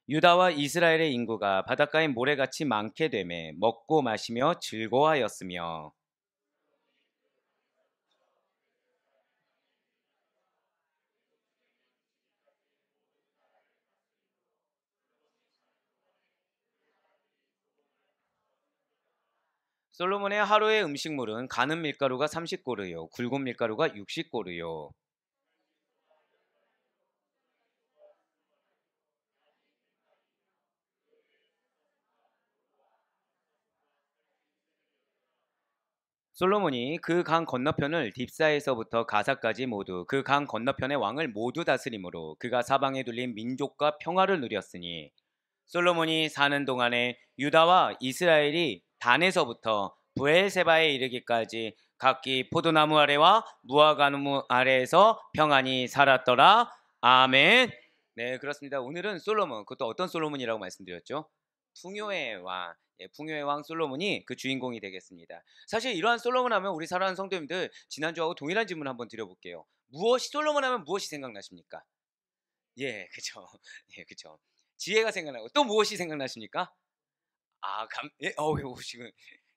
유다와 이스라엘의 인구가 바닷가의 모래같이 많게 되매 먹고 마시며 즐거워하였으며. 솔로몬의 하루의 음식물은 가는 밀가루가 30고르요 굵은 밀가루가 60고르요. 솔로몬이 그 강 건너편을 딥사에서부터 가사까지 모두 그 강 건너편의 왕을 모두 다스림으로 그가 사방에 둘린 민족과 평화를 누렸으니, 솔로몬이 사는 동안에 유다와 이스라엘이 단에서부터 브엘세바에 이르기까지 각기 포도나무 아래와 무화과나무 아래에서 평안히 살았더라. 아멘. 네, 그렇습니다. 오늘은 솔로몬, 그것도 어떤 솔로몬이라고 말씀드렸죠? 풍요의 왕, 풍요의 왕 솔로몬이 그 주인공이 되겠습니다. 사실 이러한 솔로몬 하면 우리 사랑하는 성도님들, 지난주하고 동일한 질문 한번 드려볼게요. 무엇이 솔로몬 하면 무엇이 생각나십니까? 예, 그죠. 예, 그죠. 지혜가 생각나고 또 무엇이 생각나십니까? 예, 지금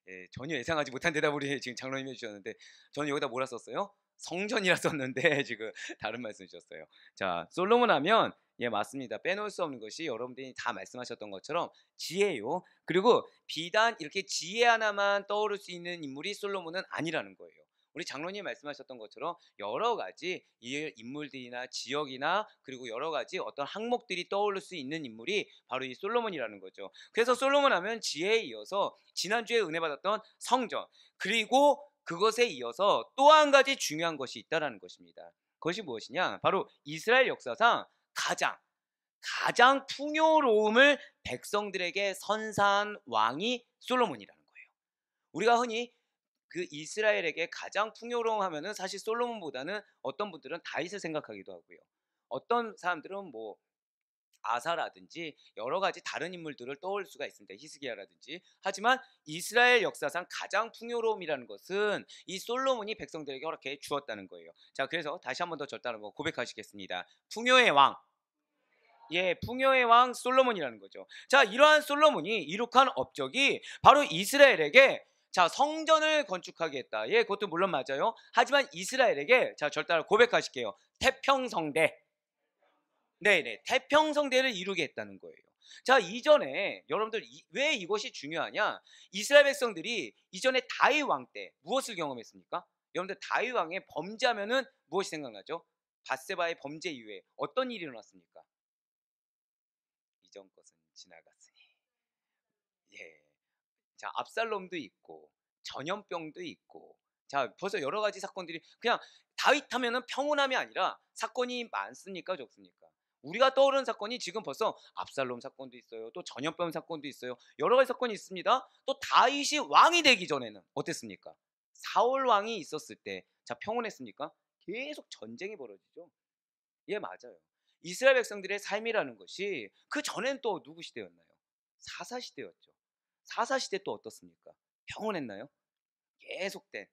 예, 전혀 예상하지 못한 대답을 지금 장로님이 해주셨는데, 저는 여기다 뭐라 썼어요? 성전이라 썼는데 지금 다른 말씀 주셨어요. 자, 솔로몬 하면, 예, 맞습니다. 빼놓을 수 없는 것이 여러분들이 다 말씀하셨던 것처럼 지혜요. 그리고 비단 이렇게 지혜 하나만 떠오를 수 있는 인물이 솔로몬은 아니라는 거예요. 우리 장로님 말씀하셨던 것처럼 여러 가지 이 인물들이나 지역이나 그리고 여러 가지 어떤 항목들이 떠오를 수 있는 인물이 바로 이 솔로몬이라는 거죠. 그래서 솔로몬 하면 지혜에 이어서 지난주에 은혜 받았던 성전, 그리고 그것에 이어서 또 한 가지 중요한 것이 있다라는 것입니다. 그것이 무엇이냐? 바로 이스라엘 역사상 가장 풍요로움을 백성들에게 선사한 왕이 솔로몬이라는 거예요. 우리가 흔히 그 이스라엘에게 가장 풍요로움 하면은 사실 솔로몬보다는 어떤 분들은 다윗을 생각하기도 하고요. 어떤 사람들은 뭐 아사라든지 여러 가지 다른 인물들을 떠올릴 수가 있습니다. 히스기야라든지. 하지만 이스라엘 역사상 가장 풍요로움이라는 것은 이 솔로몬이 백성들에게 허락해 주었다는 거예요. 자, 그래서 다시 한 번 더 절단을 고백하시겠습니다. 풍요의 왕. 예, 풍요의 왕 솔로몬이라는 거죠. 자, 이러한 솔로몬이 이룩한 업적이 바로 이스라엘에게, 자, 성전을 건축하게 했다. 예, 그것도 물론 맞아요. 하지만 이스라엘에게, 자, 절단을 고백하실게요. 태평성대. 네네, 태평성대를 이루게 했다는 거예요. 자, 이전에 여러분들 왜 이것이 중요하냐? 이스라엘 백성들이 이전에 다윗 왕 때 무엇을 경험했습니까? 여러분들 다윗 왕의 범죄하면은 무엇이 생각나죠? 밧세바의 범죄 이후에 어떤 일이 일어났습니까? 이전 것은 지나갔으니. 예. 자, 압살롬도 있고 전염병도 있고, 자, 벌써 여러 가지 사건들이, 그냥 다윗 하면은 평온함이 아니라 사건이 많습니까, 적습니까? 우리가 떠오르는 사건이 지금 벌써 압살롬 사건도 있어요. 또 전염병 사건도 있어요. 여러 가지 사건이 있습니다. 또 다윗이 왕이 되기 전에는 어땠습니까? 사울 왕이 있었을 때, 자, 평온했습니까? 계속 전쟁이 벌어지죠. 예, 맞아요. 이스라엘 백성들의 삶이라는 것이 그 전엔 또 누구 시대였나요? 사사 시대였죠. 사사 시대 또 어떻습니까? 평온했나요? 계속된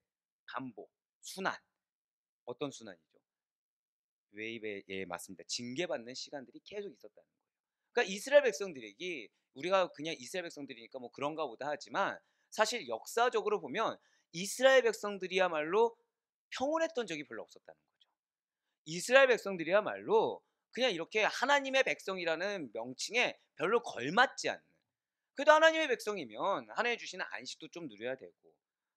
반복, 순환. 어떤 순환이죠? 외입에, 예, 맞습니다. 징계받는 시간들이 계속 있었다는 거예요. 그러니까 이스라엘 백성들에게, 우리가 그냥 이스라엘 백성들이니까 뭐 그런가 보다 하지만, 사실 역사적으로 보면 이스라엘 백성들이야말로 평온했던 적이 별로 없었다는 거죠. 이스라엘 백성들이야말로 그냥 이렇게 하나님의 백성이라는 명칭에 별로 걸맞지 않는, 그래도 하나님의 백성이면 하나님 주시는 안식도 좀 누려야 되고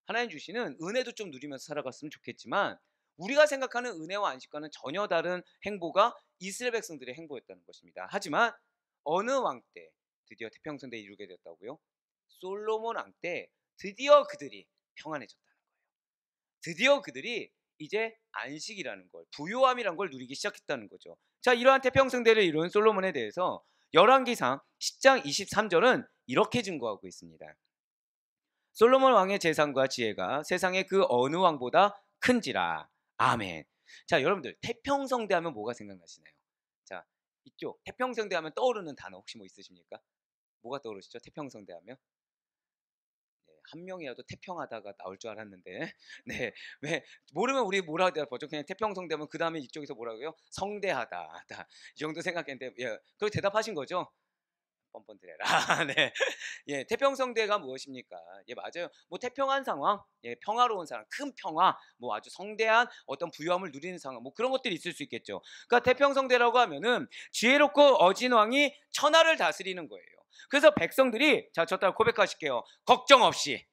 하나님 주시는 은혜도 좀 누리면서 살아갔으면 좋겠지만, 우리가 생각하는 은혜와 안식과는 전혀 다른 행보가 이스라엘 백성들의 행보였다는 것입니다. 하지만 어느 왕 때 드디어 태평성대에 이루게 됐다고요? 솔로몬 왕 때 드디어 그들이 평안해졌다는 거예요. 드디어 그들이 이제 안식이라는 걸, 부요함이라는 걸 누리기 시작했다는 거죠. 자, 이러한 태평성대를 이룬 솔로몬에 대해서 열왕기상 10장 23절은 이렇게 증거하고 있습니다. 솔로몬 왕의 재산과 지혜가 세상의 그 어느 왕보다 큰지라. 아멘. 자, 여러분들 태평성대 하면 뭐가 생각나시나요? 자, 이쪽 태평성대 하면 떠오르는 단어 혹시 뭐 있으십니까? 뭐가 떠오르시죠? 태평성대 하면? 네, 한 명이라도 태평하다가 나올 줄 알았는데 네, 왜 모르면 우리 뭐라 대답하죠? 그냥 태평성대면 그 다음에 이쪽에서 뭐라고요? 성대하다. 이 정도 생각했는데, 예, 그렇게 대답하신 거죠? 뻔뻔드려라. 네. 예, 태평성대가 무엇입니까? 예, 맞아요. 뭐 태평한 상황, 예, 평화로운 상황, 큰 평화, 뭐 아주 성대한 어떤 부유함을 누리는 상황, 뭐 그런 것들이 있을 수 있겠죠. 그러니까 태평성대라고 하면은 지혜롭고 어진 왕이 천하를 다스리는 거예요. 그래서 백성들이, 자, 저 따라 고백하실게요. 걱정 없이.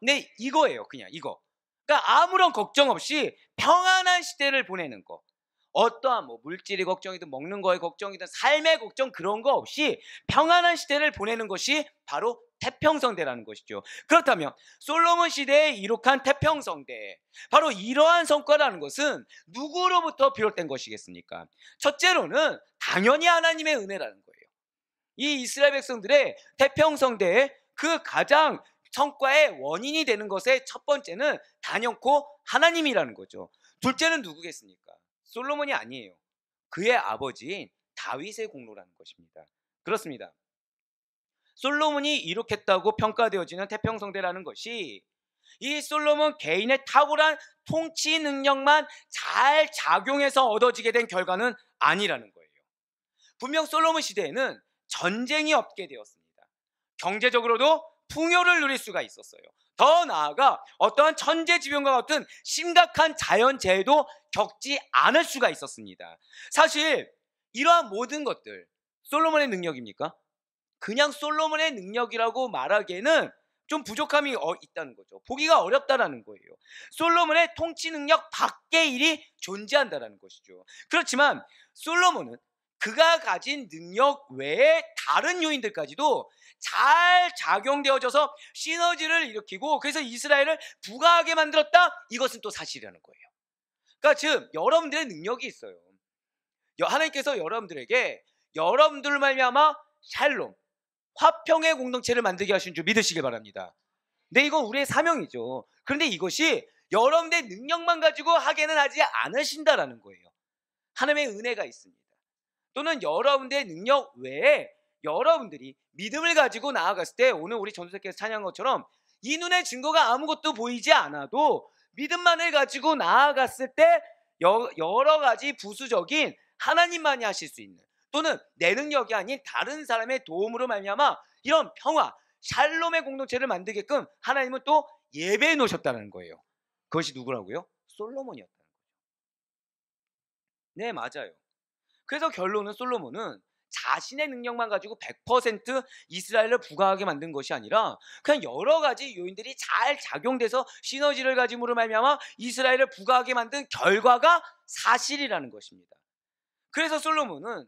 네, 이거예요. 그냥 이거. 그러니까 아무런 걱정 없이 평안한 시대를 보내는 거. 어떠한 뭐 물질이 걱정이든 먹는 거에 걱정이든 삶의 걱정 그런 거 없이 평안한 시대를 보내는 것이 바로 태평성대라는 것이죠. 그렇다면 솔로몬 시대에 이룩한 태평성대, 바로 이러한 성과라는 것은 누구로부터 비롯된 것이겠습니까? 첫째로는 당연히 하나님의 은혜라는 거예요. 이 이스라엘 백성들의 태평성대의 그 가장 성과의 원인이 되는 것의 첫 번째는 단연코 하나님이라는 거죠. 둘째는 누구겠습니까? 솔로몬이 아니에요. 그의 아버지인 다윗의 공로라는 것입니다. 그렇습니다. 솔로몬이 이룩했다고 평가되어지는 태평성대라는 것이 이 솔로몬 개인의 탁월한 통치 능력만 잘 작용해서 얻어지게 된 결과는 아니라는 거예요. 분명 솔로몬 시대에는 전쟁이 없게 되었습니다. 경제적으로도 풍요를 누릴 수가 있었어요. 더 나아가 어떠한 천재지변과 같은 심각한 자연재해도 겪지 않을 수가 있었습니다. 사실 이러한 모든 것들 솔로몬의 능력입니까? 그냥 솔로몬의 능력이라고 말하기에는 좀 부족함이 있다는 거죠. 보기가 어렵다라는 거예요. 솔로몬의 통치 능력 밖의 일이 존재한다라는 것이죠. 그렇지만 솔로몬은 그가 가진 능력 외에 다른 요인들까지도 잘 작용되어져서 시너지를 일으키고 그래서 이스라엘을 부강하게 만들었다. 이것은 또 사실이라는 거예요. 그러니까 즉 여러분들의 능력이 있어요. 하나님께서 여러분들에게 여러분들 말미암아 샬롬, 화평의 공동체를 만들게 하신 줄 믿으시길 바랍니다. 네, 이건 우리의 사명이죠. 그런데 이것이 여러분들의 능력만 가지고 하게는 하지 않으신다라는 거예요. 하나님의 은혜가 있습니다. 또는 여러분들의 능력 외에 여러분들이 믿음을 가지고 나아갔을 때 오늘 우리 전도사께서 찬양한 것처럼 이 눈의 증거가 아무것도 보이지 않아도 믿음만을 가지고 나아갔을 때 여러 가지 부수적인 하나님만이 하실 수 있는 또는 내 능력이 아닌 다른 사람의 도움으로 말미암아 이런 평화, 샬롬의 공동체를 만들게끔 하나님은 또 예배해 놓으셨다는 거예요. 그것이 누구라고요? 솔로몬이었다는 거예요. 네, 맞아요. 그래서 결론은 솔로몬은 자신의 능력만 가지고 100% 이스라엘을 부강하게 만든 것이 아니라 그냥 여러 가지 요인들이 잘 작용돼서 시너지를 가짐으로 말미암아 이스라엘을 부강하게 만든 결과가 사실이라는 것입니다. 그래서 솔로몬은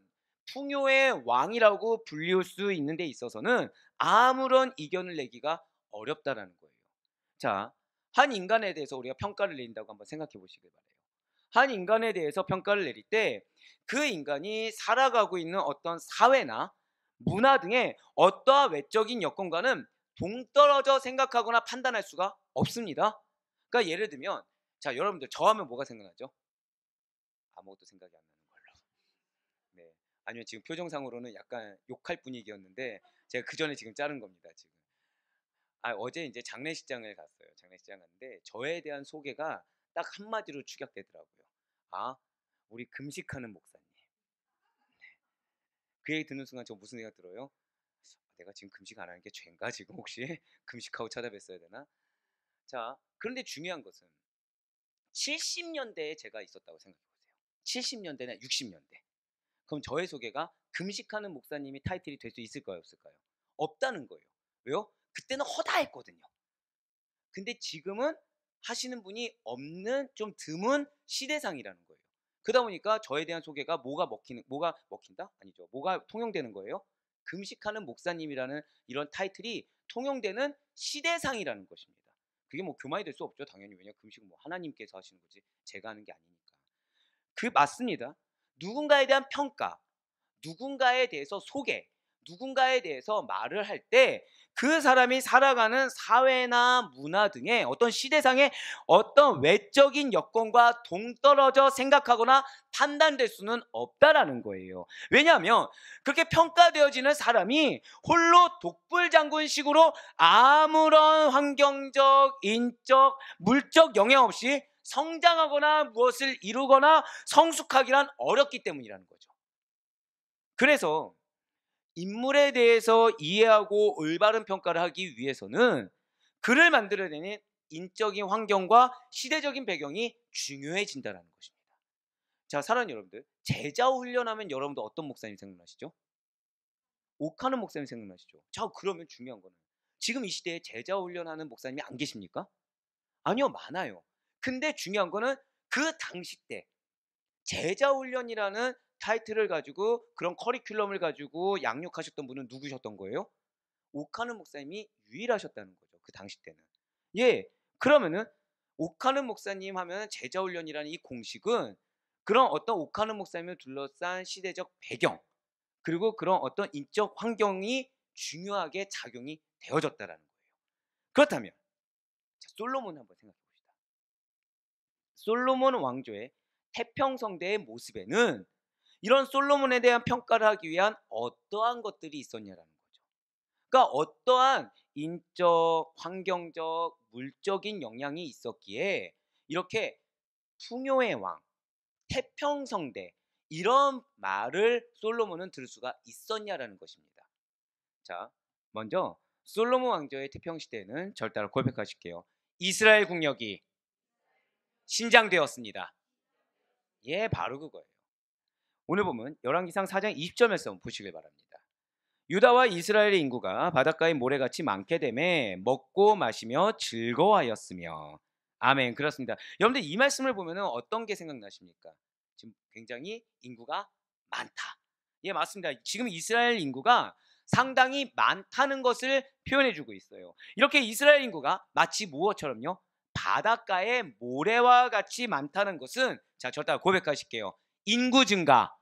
풍요의 왕이라고 불리울 수 있는 데 있어서는 아무런 이견을 내기가 어렵다라는 거예요. 자, 한 인간에 대해서 우리가 평가를 내린다고 한번 생각해 보시길 바라요. 한 인간에 대해서 평가를 내릴 때 그 인간이 살아가고 있는 어떤 사회나 문화 등의 어떠한 외적인 여건과는 동떨어져 생각하거나 판단할 수가 없습니다. 그러니까 예를 들면 자, 여러분들 저하면 뭐가 생각나죠? 아무것도 생각이 안 나는 걸로. 네. 아니면 지금 표정상으로는 약간 욕할 분위기였는데 제가 그 전에 지금 자른 겁니다. 지금. 어제 이제 장례식장을 갔어요. 장례식장 갔는데 저에 대한 소개가 딱 한마디로 축약되더라고요. 우리 금식하는 목사님. 그 얘기 듣는 순간 저 무슨 생각 들어요? 내가 지금 금식 안 하는 게 죄인가 지금 혹시? 금식하고 찾아뵀어야 되나? 자, 그런데 중요한 것은 70년대에 제가 있었다고 생각해보세요. 70년대나 60년대. 그럼 저의 소개가 금식하는 목사님이 타이틀이 될 수 있을까요? 없을까요? 없다는 거예요. 왜요? 그때는 허다했거든요. 근데 지금은 하시는 분이 없는 좀 드문 시대상이라는 거예요. 그러다 보니까 저에 대한 소개가 뭐가 먹힌다? 아니죠. 뭐가 통용되는 거예요? 금식하는 목사님이라는 이런 타이틀이 통용되는 시대상이라는 것입니다. 그게 뭐 교만이 될 수 없죠. 당연히. 왜냐 금식은 뭐 하나님께서 하시는 거지 제가 하는 게 아니니까. 맞습니다. 누군가에 대한 평가, 누군가에 대해서 소개, 누군가에 대해서 말을 할 때 그 사람이 살아가는 사회나 문화 등의 어떤 시대상의 어떤 외적인 여건과 동떨어져 생각하거나 판단될 수는 없다라는 거예요. 왜냐하면 그렇게 평가되어지는 사람이 홀로 독불장군식으로 아무런 환경적, 인적, 물적 영향 없이 성장하거나 무엇을 이루거나 성숙하기란 어렵기 때문이라는 거죠. 그래서 인물에 대해서 이해하고 올바른 평가를 하기 위해서는 그를 만들어내는 인적인 환경과 시대적인 배경이 중요해진다는 것입니다. 자, 사랑하는 여러분들, 제자 훈련하면 여러분들 어떤 목사님 생각나시죠? 옥하는 목사님 생각나시죠? 자, 그러면 중요한 거는 지금 이 시대에 제자 훈련하는 목사님이 안 계십니까? 아니요, 많아요. 근데 중요한 거는 그 당시 때 제자 훈련이라는 타이틀을 가지고 그런 커리큘럼을 가지고 양육하셨던 분은 누구셨던 거예요? 옥하는 목사님이 유일하셨다는 거죠. 그 당시 때는. 예. 그러면은 옥하는 목사님 하면 제자 훈련이라는 이 공식은 그런 어떤 옥하는 목사님을 둘러싼 시대적 배경 그리고 그런 어떤 인적 환경이 중요하게 작용이 되어졌다라는 거예요. 그렇다면 자, 솔로몬 한번 생각해 봅시다. 솔로몬 왕조의 태평성대의 모습에는 이런 솔로몬에 대한 평가를 하기 위한 어떠한 것들이 있었냐라는 거죠. 그러니까 어떠한 인적, 환경적, 물적인 영향이 있었기에 이렇게 풍요의 왕, 태평성대 이런 말을 솔로몬은 들을 수가 있었냐라는 것입니다. 자, 먼저 솔로몬 왕조의 태평시대에는 절 따라 고백하실게요. 이스라엘 국력이 신장되었습니다. 예, 바로 그거예요. 오늘 보면 열왕기상 4장 20절에서 한번 보시길 바랍니다. 유다와 이스라엘의 인구가 바닷가의 모래같이 많게 되매 먹고 마시며 즐거워하였으며. 아멘. 그렇습니다. 여러분들 이 말씀을 보면 어떤 게 생각나십니까? 지금 굉장히 인구가 많다. 예, 맞습니다. 지금 이스라엘 인구가 상당히 많다는 것을 표현해주고 있어요. 이렇게 이스라엘 인구가 마치 무엇처럼요? 바닷가의 모래와 같이 많다는 것은 자, 저 따라 고백하실게요. 인구 증가.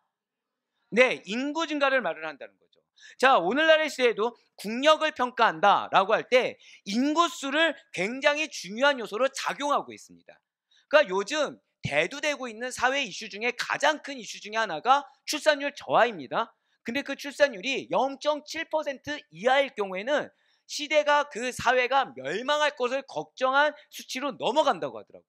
네, 인구 증가를 말을 한다는 거죠. 자, 오늘날의 시대에도 국력을 평가한다라고 할 때 인구수를 굉장히 중요한 요소로 작용하고 있습니다. 그러니까 요즘 대두되고 있는 사회 이슈 중에 가장 큰 이슈 중에 하나가 출산율 저하입니다. 근데 그 출산율이 0.7% 이하일 경우에는 시대가 그 사회가 멸망할 것을 걱정한 수치로 넘어간다고 하더라고요.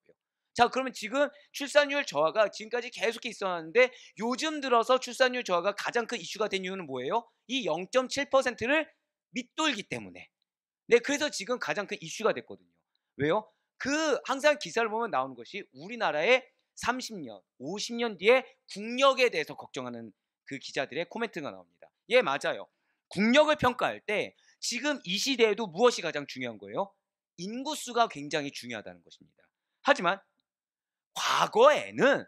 자, 그러면 지금 출산율 저하가 지금까지 계속 있었는데 요즘 들어서 출산율 저하가 가장 큰 이슈가 된 이유는 뭐예요? 이 0.7%를 밑돌기 때문에. 네, 그래서 지금 가장 큰 이슈가 됐거든요. 왜요? 그 항상 기사를 보면 나오는 것이 우리나라의 30년, 50년 뒤에 국력에 대해서 걱정하는 그 기자들의 코멘트가 나옵니다. 예, 맞아요. 국력을 평가할 때 지금 이 시대에도 무엇이 가장 중요한 거예요? 인구수가 굉장히 중요하다는 것입니다. 하지만 과거에는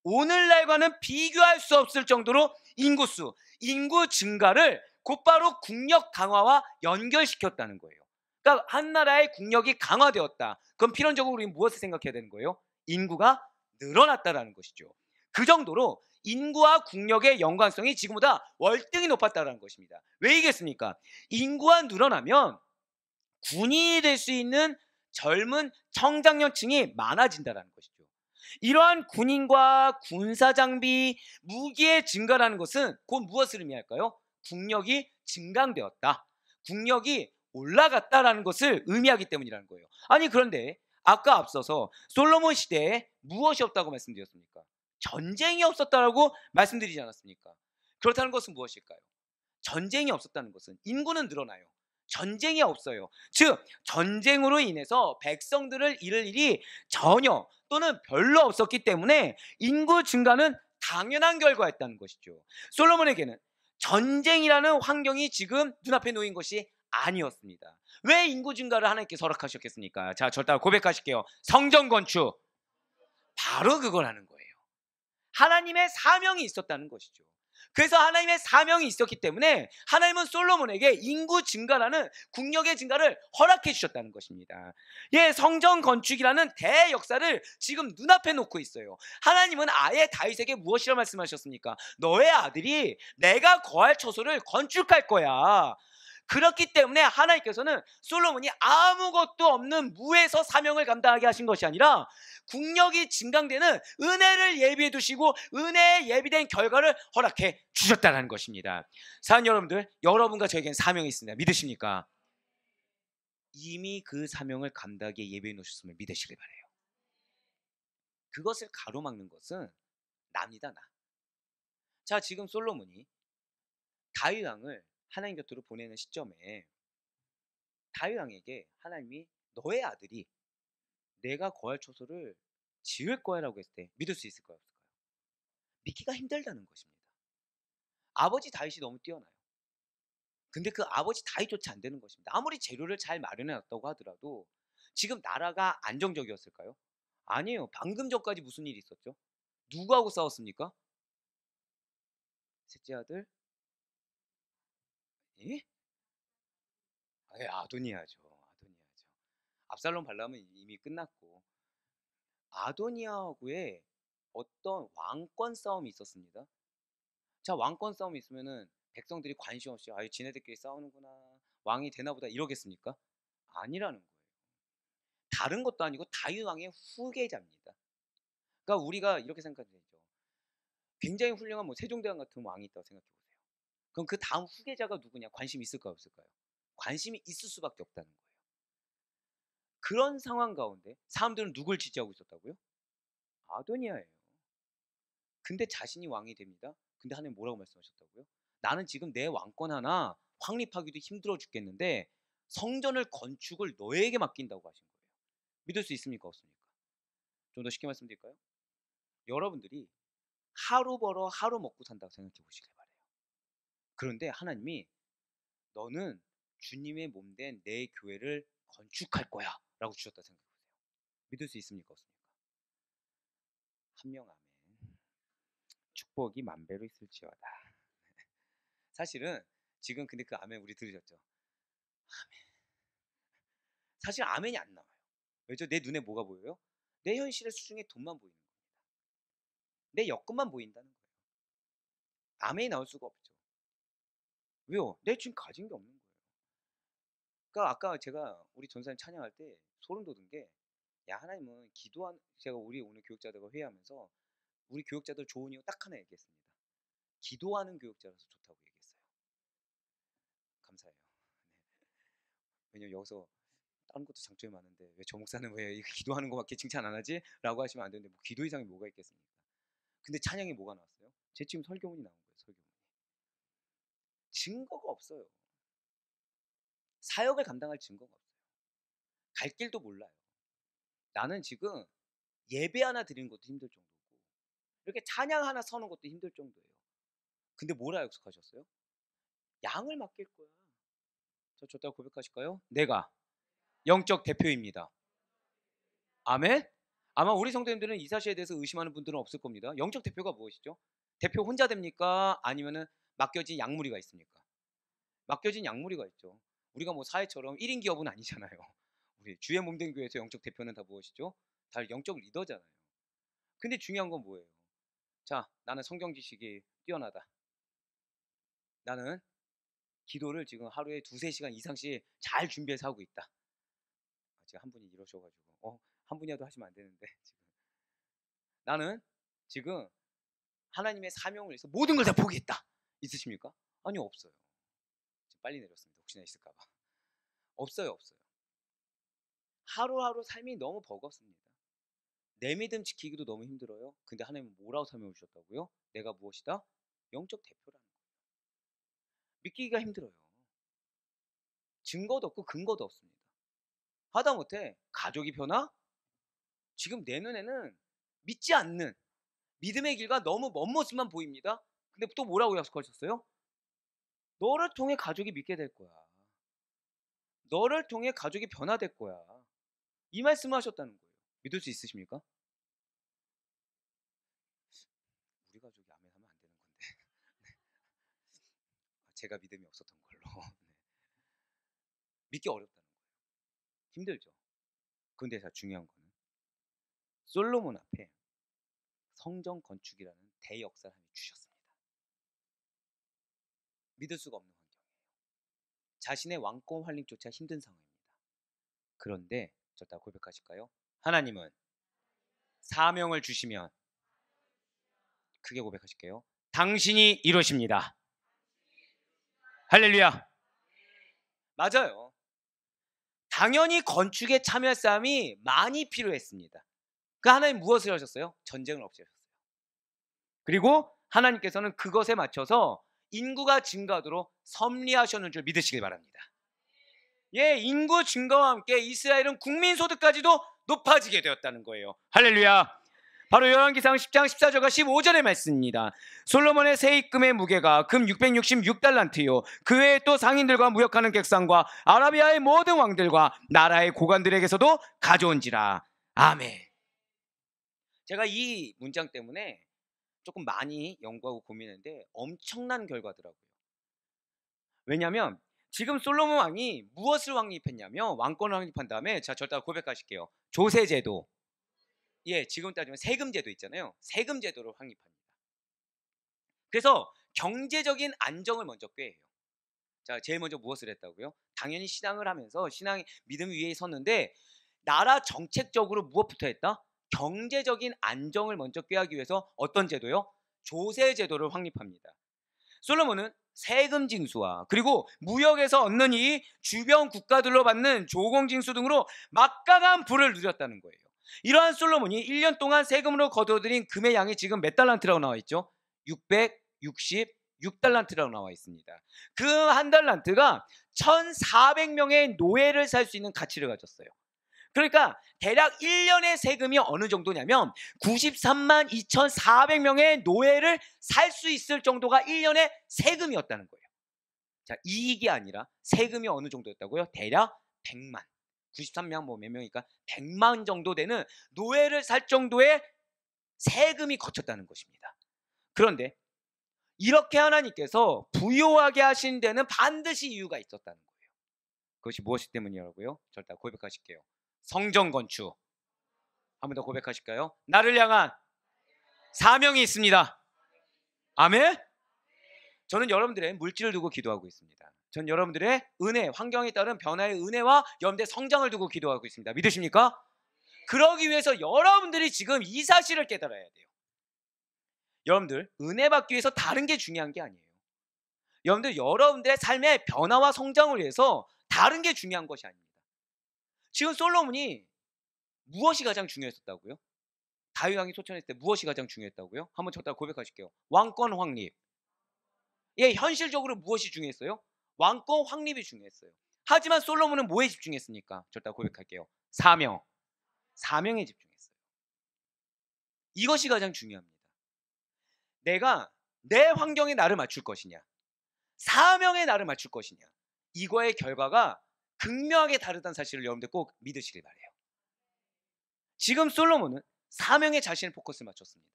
오늘날과는 비교할 수 없을 정도로 인구수, 인구 증가를 곧바로 국력 강화와 연결시켰다는 거예요. 그러니까 한 나라의 국력이 강화되었다. 그럼 필연적으로 우리는 무엇을 생각해야 되는 거예요? 인구가 늘어났다라는 것이죠. 그 정도로 인구와 국력의 연관성이 지금보다 월등히 높았다는 것입니다. 왜 이겠습니까? 인구가 늘어나면 군인이 될 수 있는 젊은 청장년층이 많아진다는 것이죠. 이러한 군인과 군사 장비, 무기의 증가라는 것은 곧 무엇을 의미할까요? 국력이 증강되었다. 국력이 올라갔다라는 것을 의미하기 때문이라는 거예요. 아니 그런데 아까 앞서서 솔로몬 시대에 무엇이 없다고 말씀드렸습니까? 전쟁이 없었다라고 말씀드리지 않았습니까? 그렇다는 것은 무엇일까요? 전쟁이 없었다는 것은 인구는 늘어나요. 전쟁이 없어요. 즉 전쟁으로 인해서 백성들을 잃을 일이 전혀 또는 별로 없었기 때문에 인구 증가는 당연한 결과였다는 것이죠. 솔로몬에게는 전쟁이라는 환경이 지금 눈앞에 놓인 것이 아니었습니다. 왜 인구 증가를 하나님께서 허락하셨겠습니까? 자, 절 따라 고백하실게요. 성전 건축. 바로 그걸 하는 거예요. 하나님의 사명이 있었다는 것이죠. 그래서 하나님의 사명이 있었기 때문에 하나님은 솔로몬에게 인구 증가라는 국력의 증가를 허락해 주셨다는 것입니다. 예, 성전 건축이라는 대역사를 지금 눈앞에 놓고 있어요. 하나님은 아예 다윗에게 무엇이라 말씀하셨습니까? 너의 아들이 내가 거할 처소를 건축할 거야. 그렇기 때문에 하나님께서는 솔로몬이 아무것도 없는 무에서 사명을 감당하게 하신 것이 아니라 국력이 증강되는 은혜를 예비해 두시고 은혜에 예비된 결과를 허락해 주셨다는 것입니다. 사랑하는 여러분들, 여러분과 저에겐 사명이 있습니다. 믿으십니까? 이미 그 사명을 감당하기에 예비해 놓으셨음을 믿으시길 바라요. 그것을 가로막는 것은 나입니다. 나. 자, 지금 솔로몬이 다윗 왕을 하나님 곁으로 보내는 시점에 다윗 왕에게 하나님이 너의 아들이 내가 거할 초소를 지을 거야라고 했을 때 믿을 수 있을까요, 없을까요? 믿기가 힘들다는 것입니다. 아버지 다윗이 너무 뛰어나요. 근데 그 아버지 다윗조차 안 되는 것입니다. 아무리 재료를 잘 마련해 놨다고 하더라도 지금 나라가 안정적이었을까요? 아니에요. 방금 전까지 무슨 일이 있었죠? 누구하고 싸웠습니까? 셋째 아들? 예? 아도니아죠. 아도니아죠. 압살롬 발람은 이미 끝났고 아도니아하고의 어떤 왕권 싸움이 있었습니다. 자, 왕권 싸움이 있으면은 백성들이 관심 없이 아유 지네들끼리 싸우는구나 왕이 되나보다 이러겠습니까? 아니라는 거예요. 다른 것도 아니고 다윗 왕의 후계자입니다. 그러니까 우리가 이렇게 생각하면 되죠. 굉장히 훌륭한 뭐 세종대왕 같은 왕이 있다고 생각해 보세요. 그럼 그 다음 후계자가 누구냐? 관심이 있을까요, 없을까요? 관심이 있을 수밖에 없다는 거예요. 그런 상황 가운데 사람들은 누굴 지지하고 있었다고요? 아도니아예요. 근데 자신이 왕이 됩니다. 근데 하나님 뭐라고 말씀하셨다고요? 나는 지금 내 왕권 하나 확립하기도 힘들어 죽겠는데 성전을 건축을 너에게 맡긴다고 하신 거예요. 믿을 수 있습니까, 없습니까? 좀 더 쉽게 말씀드릴까요? 여러분들이 하루 벌어 하루 먹고 산다고 생각해 보시길 바래요. 그런데 하나님이 너는 주님의 몸된 내 교회를 건축할 거야 라고 주셨다 생각해 보세요. 믿을 수 있습니까, 없습니까? 한 명 아멘. 축복이 만배로 있을지어다. 사실은 지금 근데 그 아멘 우리 들으셨죠? 아멘. 사실 아멘이 안 나와요. 왜죠? 내 눈에 뭐가 보여요? 내 현실의 수중에 돈만 보이는 겁니다. 내 여건만 보인다는 거예요. 아멘이 나올 수가 없죠. 왜요? 내 지금 가진 게 없는 거예요. 그러니까 아까 제가 우리 전사님 찬양할 때 소름 돋은 게, 야 하나님은 제가 우리 오늘 교육자들과 회의하면서 우리 교육자들 좋은 이유 딱 하나 얘기했습니다. 기도하는 교육자라서 좋다고 얘기했어요. 감사해요. 네. 왜냐면 여기서 다른 것도 장점이 많은데 왜 저 목사는 왜 이거 기도하는 거밖에 칭찬 안 하지? 라고 하시면 안 되는데 뭐 기도 이상이 뭐가 있겠습니까? 근데 찬양에 뭐가 나왔어요? 제 지금 설교문이 나온 거예요. 설교문이. 증거가 없어요. 사역을 감당할 증거가 없어요. 갈 길도 몰라요. 나는 지금 예배 하나 드리는 것도 힘들 정도고 이렇게 찬양 하나 서는 것도 힘들 정도예요. 근데 뭐라 약속하셨어요? 양을 맡길 거야. 저따가 고백하실까요? 내가 영적 대표입니다. 아멘? 아마 우리 성도님들은 이 사실에 대해서 의심하는 분들은 없을 겁니다. 영적 대표가 무엇이죠? 대표 혼자 됩니까? 아니면은 맡겨진 약무리가 있습니까? 맡겨진 약무리가 있죠. 우리가 뭐 사회처럼 1인 기업은 아니잖아요. 우리 주의 몸된 교회에서 영적 대표는 다 무엇이죠? 다 영적 리더잖아요. 근데 중요한 건 뭐예요? 자, 나는 성경 지식이 뛰어나다. 나는 기도를 지금 하루에 2-3시간 이상씩 잘 준비해서 하고 있다. 지금 한 분이 이러셔가지고 한 분이라도 하시면 안 되는데 지금 나는 지금 하나님의 사명을 위해서 모든 걸 다 포기했다. 있으십니까? 아니요, 없어요. 지금 빨리 내렸습니다. 혹시나 있을까봐. 없어요. 하루하루 삶이 너무 버겁습니다. 내 믿음 지키기도 너무 힘들어요. 근데 하나님은 뭐라고 설명해 주셨다고요? 내가 무엇이다? 영적 대표라는 거예요. 믿기가 힘들어요. 증거도 없고 근거도 없습니다. 하다못해 가족이 변화? 지금 내 눈에는 믿지 않는 믿음의 길과 너무 먼 모습만 보입니다. 근데 또 뭐라고 약속하셨어요? 너를 통해 가족이 믿게 될 거야. 너를 통해 가족이 변화될 거야. 이 말씀을 하셨다는 거예요. 믿을 수 있으십니까? 우리 가족이 아멘 하면 안 되는 건데. 제가 믿음이 없었던 걸로. 믿기 어렵다는 거예요. 힘들죠. 그런데 자, 중요한 거는 솔로몬 앞에 성전 건축이라는 대역사를 하나님이 주셨습니다. 믿을 수가 없는 환경이에요. 자신의 왕권 확립조차 힘든 상황입니다. 그런데 저따 고백하실까요? 하나님은 사명을 주시면, 크게 고백하실게요. 당신이 이루십니다. 할렐루야. 맞아요. 당연히 건축에 참여할 사람이 많이 필요했습니다. 그 하나님 무엇을 하셨어요? 전쟁을 없애셨어요. 그리고 하나님께서는 그것에 맞춰서 인구가 증가하도록 섭리하셨는 줄 믿으시길 바랍니다. 예, 인구 증가와 함께 이스라엘은 국민 소득까지도 높아지게 되었다는 거예요. 할렐루야. 바로 열왕기상 10장 14절과 15절의 말씀입니다. 솔로몬의 세입금의 무게가 금 666달란트요 그 외에 또 상인들과 무역하는 객상과 아라비아의 모든 왕들과 나라의 고관들에게서도 가져온지라. 아멘. 제가 이 문장 때문에 조금 많이 연구하고 고민했는데 엄청난 결과더라고요. 왜냐하면 지금 솔로몬 왕이 무엇을 확립했냐면, 왕권을 확립한 다음에, 자, 절대 고백하실게요. 조세제도, 예, 지금 따지면 세금제도 있잖아요. 세금제도를 확립합니다. 그래서 경제적인 안정을 먼저 꾀해요. 자, 제일 먼저 무엇을 했다고요? 당연히 신앙을 하면서 신앙의 믿음 위에 섰는데, 나라 정책적으로 무엇부터 했다? 경제적인 안정을 먼저 꾀하기 위해서 어떤 제도요? 조세제도를 확립합니다. 솔로몬은 세금 징수와 그리고 무역에서 얻는 이 주변 국가들로 받는 조공 징수 등으로 막강한 부를 누렸다는 거예요. 이러한 솔로몬이 1년 동안 세금으로 거둬들인 금의 양이 지금 몇 달란트라고 나와 있죠? 666달란트라고 나와 있습니다. 그 한 달란트가 1400명의 노예를 살 수 있는 가치를 가졌어요. 그러니까 대략 1년의 세금이 어느 정도냐면 93만 2,400명의 노예를 살 수 있을 정도가 1년의 세금이었다는 거예요. 자, 이익이 아니라 세금이 어느 정도였다고요? 대략 100만. 93명 뭐 몇 명이니까 100만 정도 되는 노예를 살 정도의 세금이 거쳤다는 것입니다. 그런데 이렇게 하나님께서 부요하게 하신 데는 반드시 이유가 있었다는 거예요. 그것이 무엇이 때문이라고요? 절대 고백하실게요. 성전 건축. 한 번 더 고백하실까요? 나를 향한 사명이 있습니다. 아멘? 저는 여러분들의 물질을 두고 기도하고 있습니다. 전 여러분들의 은혜, 환경에 따른 변화의 은혜와 여러분들의 성장을 두고 기도하고 있습니다. 믿으십니까? 그러기 위해서 여러분들이 지금 이 사실을 깨달아야 돼요. 여러분들 은혜 받기 위해서 다른 게 중요한 게 아니에요. 여러분들의 삶의 변화와 성장을 위해서 다른 게 중요한 것이 아닙니다. 지금 솔로몬이 무엇이 가장 중요했었다고요? 다윗 왕이 소천했을 때 무엇이 가장 중요했다고요? 한번 저따 고백하실게요. 왕권 확립. 예, 현실적으로 무엇이 중요했어요? 왕권 확립이 중요했어요. 하지만 솔로몬은 뭐에 집중했습니까? 저따 고백할게요. 사명. 사명에 집중했어요. 이것이 가장 중요합니다. 내가 내 환경에 나를 맞출 것이냐, 사명에 나를 맞출 것이냐, 이거의 결과가 극명하게 다르다는 사실을 여러분들 꼭 믿으시길 바래요. 지금 솔로몬은 사명에 자신의 포커스를 맞췄습니다.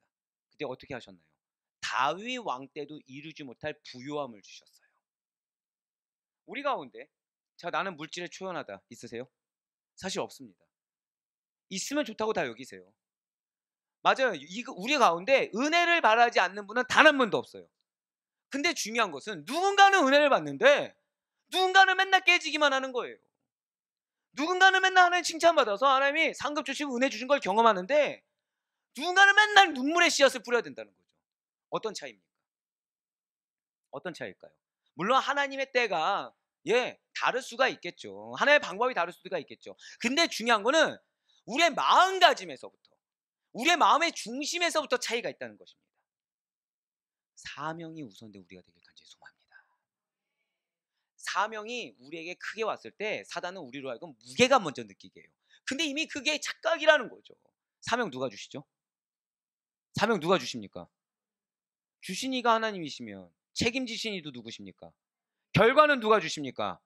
그때 어떻게 하셨나요? 다윗 왕 때도 이루지 못할 부요함을 주셨어요. 우리 가운데 자, 나는 물질에 초연하다 있으세요? 사실 없습니다. 있으면 좋다고 다 여기세요. 맞아요. 우리 가운데 은혜를 바라지 않는 분은 단 한 분도 없어요. 근데 중요한 것은 누군가는 은혜를 받는데 누군가는 맨날 깨지기만 하는 거예요. 누군가는 맨날 하나님 칭찬받아서 하나님이 상급 주시고 은혜 주신 걸 경험하는데 누군가는 맨날 눈물의 씨앗을 뿌려야 된다는 거죠. 어떤 차이입니까? 어떤 차이일까요? 물론 하나님의 때가 다를 수가 있겠죠. 하나님의 방법이 다를 수가 있겠죠. 근데 중요한 거는 우리의 마음가짐에서부터, 우리의 마음의 중심에서부터 차이가 있다는 것입니다. 사명이 우선돼 우리가 되길 간절히 소망합니다. 사명이 우리에게 크게 왔을 때 사단은 우리로 하여금 무게감 먼저 느끼게 해요. 근데 이미 그게 착각이라는 거죠. 사명 누가 주시죠? 사명 누가 주십니까? 주신 이가 하나님이시면 책임지신 이도 누구십니까? 결과는 누가 주십니까?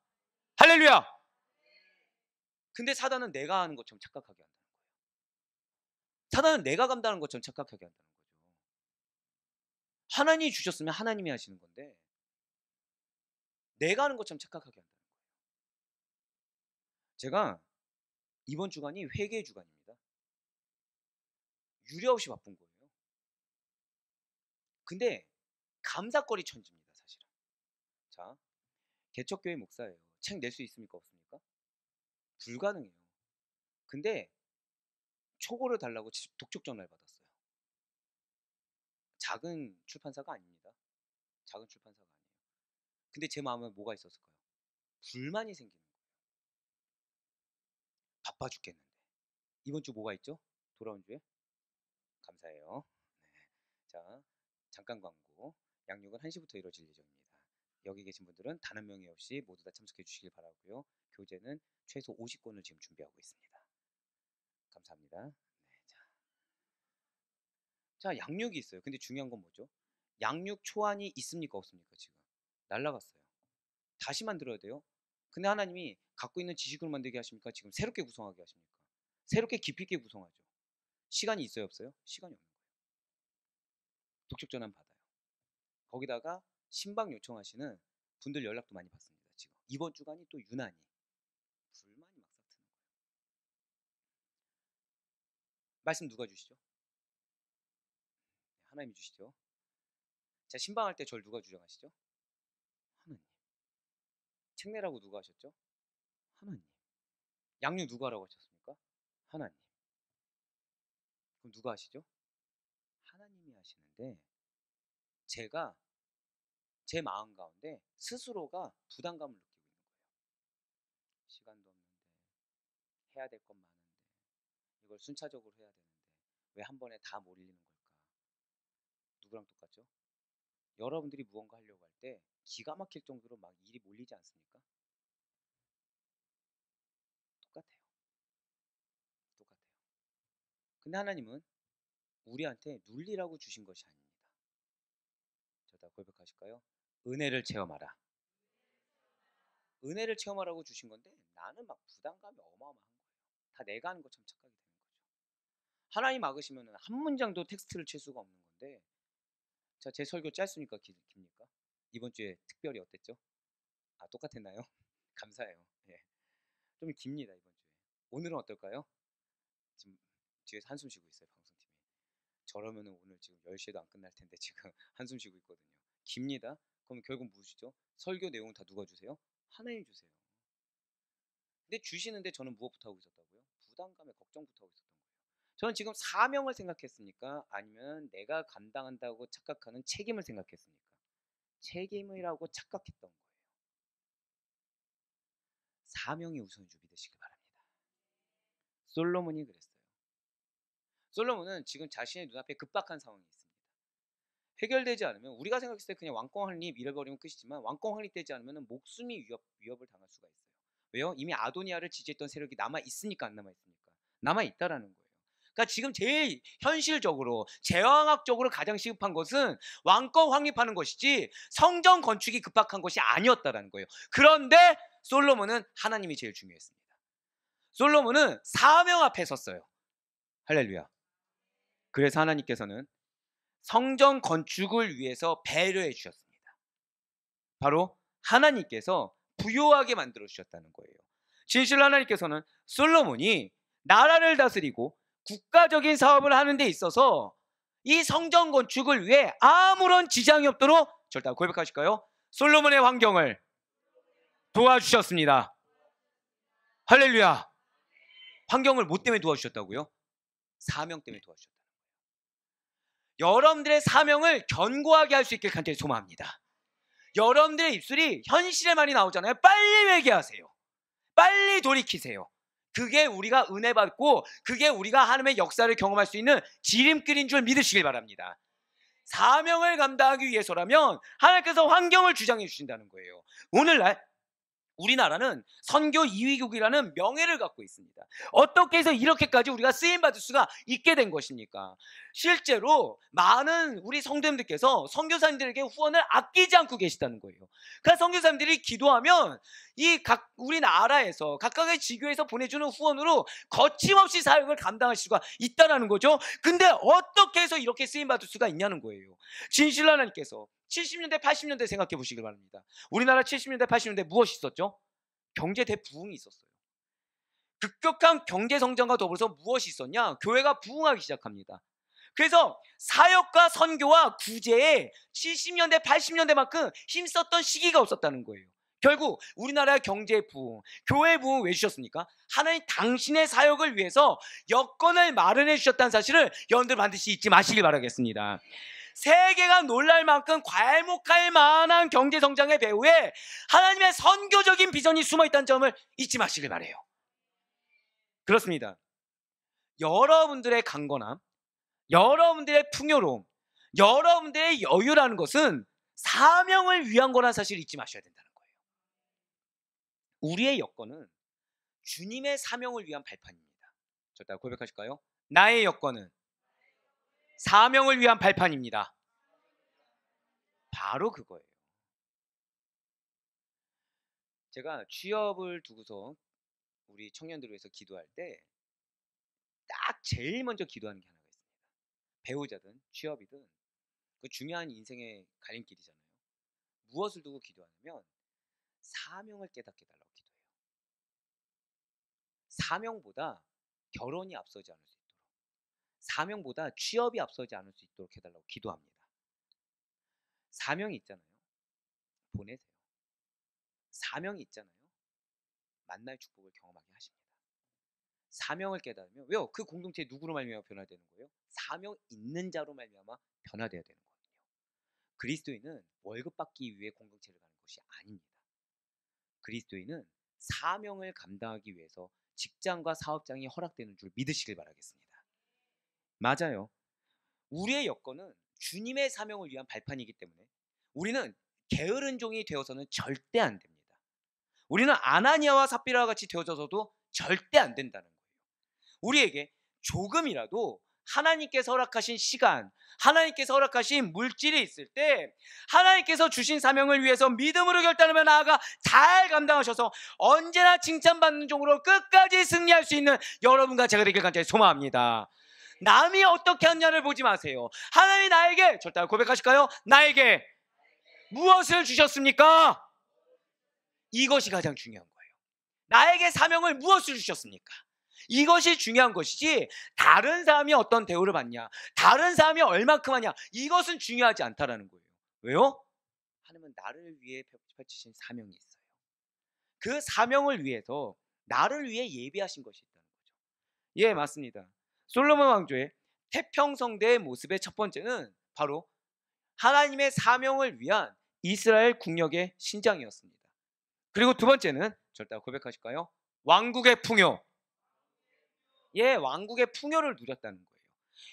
할렐루야! 근데 사단은 내가 하는 것처럼 착각하게 한다는 거예요. 사단은 내가 감당하는 것처럼 착각하게 한다는 거죠. 하나님이 주셨으면 하나님이 하시는 건데 내가 하는 것처럼 착각하게 한다는 거예요. 제가 이번 주간이 회개의 주간입니다. 유례 없이 바쁜 거예요. 근데 감사거리 천지입니다, 사실은. 자, 개척교회 목사예요. 책 낼 수 있습니까, 없습니까? 불가능해요. 근데 초고를 달라고 독촉 전화를 받았어요. 작은 출판사가 아닙니다. 작은 출판사가 아니에요. 근데 제 마음에 뭐가 있었을까요? 불만이 생기는 거예요. 바빠 죽겠는데. 이번 주 뭐가 있죠? 돌아온 주에? 감사해요. 네. 자, 잠깐 광고. 양육은 1시부터 이루어질 예정입니다. 여기 계신 분들은 단 한 명이 없이 모두 다 참석해 주시길 바라고요. 교재는 최소 50권을 지금 준비하고 있습니다. 감사합니다. 네, 자, 양육이 있어요. 근데 중요한 건 뭐죠? 양육 초안이 있습니까? 없습니까? 지금 날라갔어요. 다시 만들어야 돼요. 근데 하나님이 갖고 있는 지식으로 만들게 하십니까? 지금 새롭게 구성하게 하십니까? 새롭게 깊이 있게 구성하죠. 시간이 있어요? 없어요? 시간이 없는 거예요. 독촉 전환 받아요. 거기다가 신방 요청하시는 분들 연락도 많이 받습니다. 지금 이번 주간이 또 유난히 불만이 막 싹트는 거예요. 말씀 누가 주시죠? 하나님이 주시죠. 자, 신방할 때 절 누가 주장하시죠? 하나님. 책 내라고 누가 하셨죠? 하나님. 양육 누가 하라고 하셨습니까? 하나님. 그럼 누가 하시죠? 하나님이 하시는데 제가 제 마음 가운데 스스로가 부담감을 느끼고 있는 거예요. 시간도 없는데 해야 될 건 많은데 이걸 순차적으로 해야 되는데 왜 한 번에 다 몰리는 걸까? 누구랑 똑같죠? 여러분들이 무언가 하려고 할 때 기가 막힐 정도로 막 일이 몰리지 않습니까? 똑같아요. 똑같아요. 근데 하나님은 우리한테 눌리라고 주신 것이 아닙니다. 저다 고백하실까요? 은혜를 체험하라. 은혜를 체험하라고 주신 건데 나는 막 부담감이 어마어마한 거예요. 다 내가 하는 것처럼 착각이 되는 거죠. 하나님 막으시면 한 문장도 텍스트를 칠 수가 없는 건데 자, 제 설교 짧습니까? 깁니까? 이번 주에 특별히 어땠죠? 아, 똑같았나요? 감사해요. 예. 좀 깁니다, 이번 주에. 오늘은 어떨까요? 지금 뒤에서 한숨 쉬고 있어요, 방송팀이. 저러면은 오늘 지금 10시에도 안 끝날 텐데 지금 한숨 쉬고 있거든요. 깁니다. 그럼 결국 무엇이죠? 설교 내용 다 누가 주세요? 하나님 주세요. 근데 주시는데 저는 무엇부터 하고 있었다고요? 부담감에 걱정부터 하고 있었던 거예요. 저는 지금 사명을 생각했습니까? 아니면 내가 감당한다고 착각하는 책임을 생각했습니까? 책임이라고 착각했던 거예요. 사명이 우선인 줄 믿으시기 바랍니다. 솔로몬이 그랬어요. 솔로몬은 지금 자신의 눈앞에 급박한 상황이 있습니다. 해결되지 않으면 우리가 생각했을 때 그냥 왕권 확립 잃어버리면 끝이지만 왕권 확립되지 않으면 목숨이 위협을 당할 수가 있어요. 왜요? 이미 아도니아를 지지했던 세력이 남아있으니까 안 남아있습니까? 남아있다라는 거예요. 그러니까 지금 제일 현실적으로 제왕학적으로 가장 시급한 것은 왕권 확립하는 것이지 성전 건축이 급박한 것이 아니었다라는 거예요. 그런데 솔로몬은 하나님이 제일 중요했습니다. 솔로몬은 사명 앞에 섰어요. 할렐루야. 그래서 하나님께서는 성전 건축을 위해서 배려해 주셨습니다. 바로 하나님께서 부요하게 만들어 주셨다는 거예요. 진실로 하나님께서는 솔로몬이 나라를 다스리고 국가적인 사업을 하는 데 있어서 이 성전 건축을 위해 아무런 지장이 없도록 절대 고백하실까요? 솔로몬의 환경을 도와주셨습니다. 할렐루야. 환경을 뭐 때문에 도와주셨다고요? 사명 때문에 도와주셨다는 거예요. 여러분들의 사명을 견고하게 할 수 있길 간절히 소망합니다. 여러분들의 입술이 현실의 말이 나오잖아요. 빨리 회개하세요. 빨리 돌이키세요. 그게 우리가 은혜 받고 그게 우리가 하나님의 역사를 경험할 수 있는 지름길인 줄 믿으시길 바랍니다. 사명을 감당하기 위해서라면 하나님께서 환경을 주장해 주신다는 거예요. 오늘날 우리나라는 선교 2위국이라는 명예를 갖고 있습니다. 어떻게 해서 이렇게까지 우리가 쓰임받을 수가 있게 된 것입니까? 실제로 많은 우리 성도님들께서 선교사님들에게 후원을 아끼지 않고 계시다는 거예요. 그러니까 선교사님들이 기도하면 우리나라에서 각각의 지교에서 보내주는 후원으로 거침없이 사역을 감당할 수가 있다는 거죠. 근데 어떻게 해서 이렇게 쓰임받을 수가 있냐는 거예요. 진실로 하나님께서 70년대 80년대 생각해 보시길 바랍니다. 우리나라 70년대 80년대 무엇이 있었죠? 경제 대부흥이 있었어요. 급격한 경제 성장과 더불어서 무엇이 있었냐? 교회가 부흥하기 시작합니다. 그래서 사역과 선교와 구제에 70년대 80년대만큼 힘썼던 시기가 없었다는 거예요. 결국 우리나라의 경제 부흥, 교회 부흥 왜 주셨습니까? 하나님 당신의 사역을 위해서 여건을 마련해 주셨다는 사실을 여러분들 반드시 잊지 마시길 바라겠습니다. 세계가 놀랄 만큼 괄목할 만한 경제성장의 배후에 하나님의 선교적인 비전이 숨어있다는 점을 잊지 마시길 바라요. 그렇습니다. 여러분들의 강건함, 여러분들의 풍요로움, 여러분들의 여유라는 것은 사명을 위한 거란 사실을 잊지 마셔야 된다는 거예요. 우리의 여건은 주님의 사명을 위한 발판입니다. 저 따라 고백하실까요? 나의 여건은 사명을 위한 발판입니다. 바로 그거예요. 제가 취업을 두고서 우리 청년들을 위해서 기도할 때 딱 제일 먼저 기도하는 게 하나가 있습니다. 배우자든 취업이든 그 중요한 인생의 갈림길이잖아요. 무엇을 두고 기도하냐면 사명을 깨닫게 달라고 기도해요. 사명보다 결혼이 앞서지 않을 수 있도록, 사명보다 취업이 앞서지 않을 수 있도록 해달라고 기도합니다. 사명이 있잖아요. 보내세요. 사명이 있잖아요. 만날 축복을 경험하게 하십니다. 사명을 깨달으면 왜요? 그 공동체에 누구로 말미암아 변화되는 거예요? 사명 있는 자로 말미암아 변화되어야 되는 거거든요. 그리스도인은 월급 받기 위해 공동체를 가는 것이 아닙니다. 그리스도인은 사명을 감당하기 위해서 직장과 사업장이 허락되는 줄 믿으시길 바라겠습니다. 맞아요. 우리의 여건은 주님의 사명을 위한 발판이기 때문에 우리는 게으른 종이 되어서는 절대 안 됩니다. 우리는 아나니아와 삽비라와 같이 되어져서도 절대 안 된다는 거예요. 우리에게 조금이라도 하나님께서 허락하신 시간, 하나님께서 허락하신 물질이 있을 때 하나님께서 주신 사명을 위해서 믿음으로 결단하며 나아가 잘 감당하셔서 언제나 칭찬받는 종으로 끝까지 승리할 수 있는 여러분과 제가 되길 간절히 소망합니다. 남이 어떻게 하느냐를 보지 마세요. 하나님이 나에게, 절대 고백하실까요? 나에게 무엇을 주셨습니까? 이것이 가장 중요한 거예요. 나에게 사명을 무엇을 주셨습니까? 이것이 중요한 것이지 다른 사람이 어떤 대우를 받냐, 다른 사람이 얼마큼 하냐, 이것은 중요하지 않다라는 거예요. 왜요? 하나님은 나를 위해 펼치신 사명이 있어요. 그 사명을 위해서 나를 위해 예비하신 것이 있다는 거죠. 예, 맞습니다. 솔로몬 왕조의 태평성대의 모습의 첫 번째는 바로 하나님의 사명을 위한 이스라엘 국력의 신장이었습니다. 그리고 두 번째는 절대 고백하실까요? 왕국의 풍요. 예, 왕국의 풍요를 누렸다는 거예요.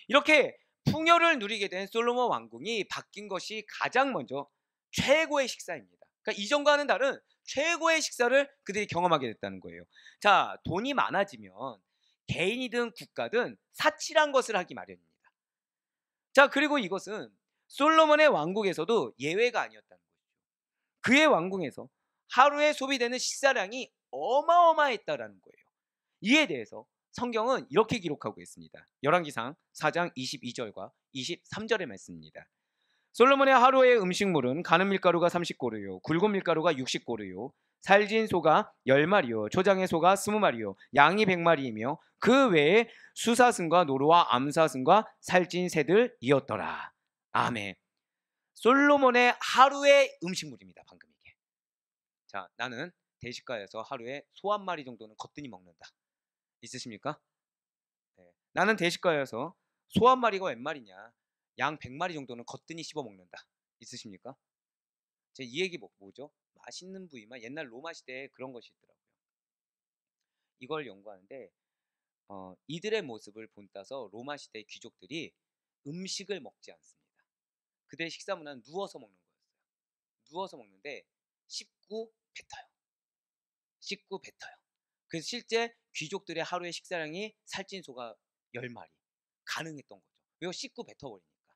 이렇게 풍요를 누리게 된 솔로몬 왕궁이 바뀐 것이 가장 먼저 최고의 식사입니다. 그러니까 이전과는 다른 최고의 식사를 그들이 경험하게 됐다는 거예요. 자, 돈이 많아지면 개인이든 국가든 사치란 것을 하기 마련입니다. 자, 그리고 이것은 솔로몬의 왕국에서도 예외가 아니었다는 거죠. 그의 왕궁에서 하루에 소비되는 식사량이 어마어마했다라는 거예요. 이에 대해서 성경은 이렇게 기록하고 있습니다. 열왕기상 4장 22절과 23절의 말씀입니다. 솔로몬의 하루의 음식물은 가는 밀가루가 30고루요, 굵은 밀가루가 60고루요, 살진 소가 10마리요, 초장의 소가 20마리요, 양이 100마리이며 그 외에 수사슴과 노루와 암사슴과 살찐 새들이었더라. 아멘. 솔로몬의 하루의 음식물입니다. 방금 이게. 자, 나는 대식가에서 하루에 소 한 마리 정도는 거뜬히 먹는다. 있으십니까? 네. 나는 대식가에서 소 한 마리가 웬 말이냐, 양 100마리 정도는 거뜬히 씹어 먹는다. 있으십니까? 제 이 얘기 뭐죠? 맛있는 부위만, 옛날 로마 시대에 그런 것이 있더라고요. 이걸 연구하는데 이들의 모습을 본따서 로마 시대의 귀족들이 음식을 먹지 않습니다. 그들의 식사 문화는 누워서 먹는 거였어요. 누워서 먹는데 씹고 뱉어요. 씹고 뱉어요. 그래서 실제 귀족들의 하루의 식사량이 살찐 소가 10마리 가능했던 거죠. 왜요? 씹고 뱉어버리니까.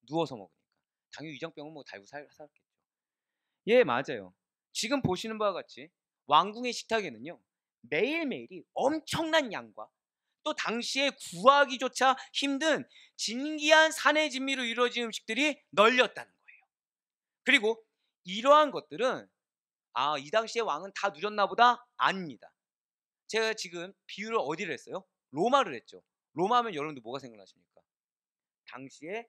누워서 먹으니까. 당연히 위장병은 뭐 달고 살았겠죠. 예, 맞아요. 지금 보시는 바와 같이 왕궁의 식탁에는요, 매일매일이 엄청난 양과 또 당시에 구하기조차 힘든 진기한 산의 진미로 이루어진 음식들이 널렸다는 거예요. 그리고 이러한 것들은 이 당시에 왕은 다 누렸나 보다? 아닙니다. 제가 지금 비유를 어디를 했어요? 로마를 했죠. 로마 하면 여러분들 뭐가 생각나십니까? 당시에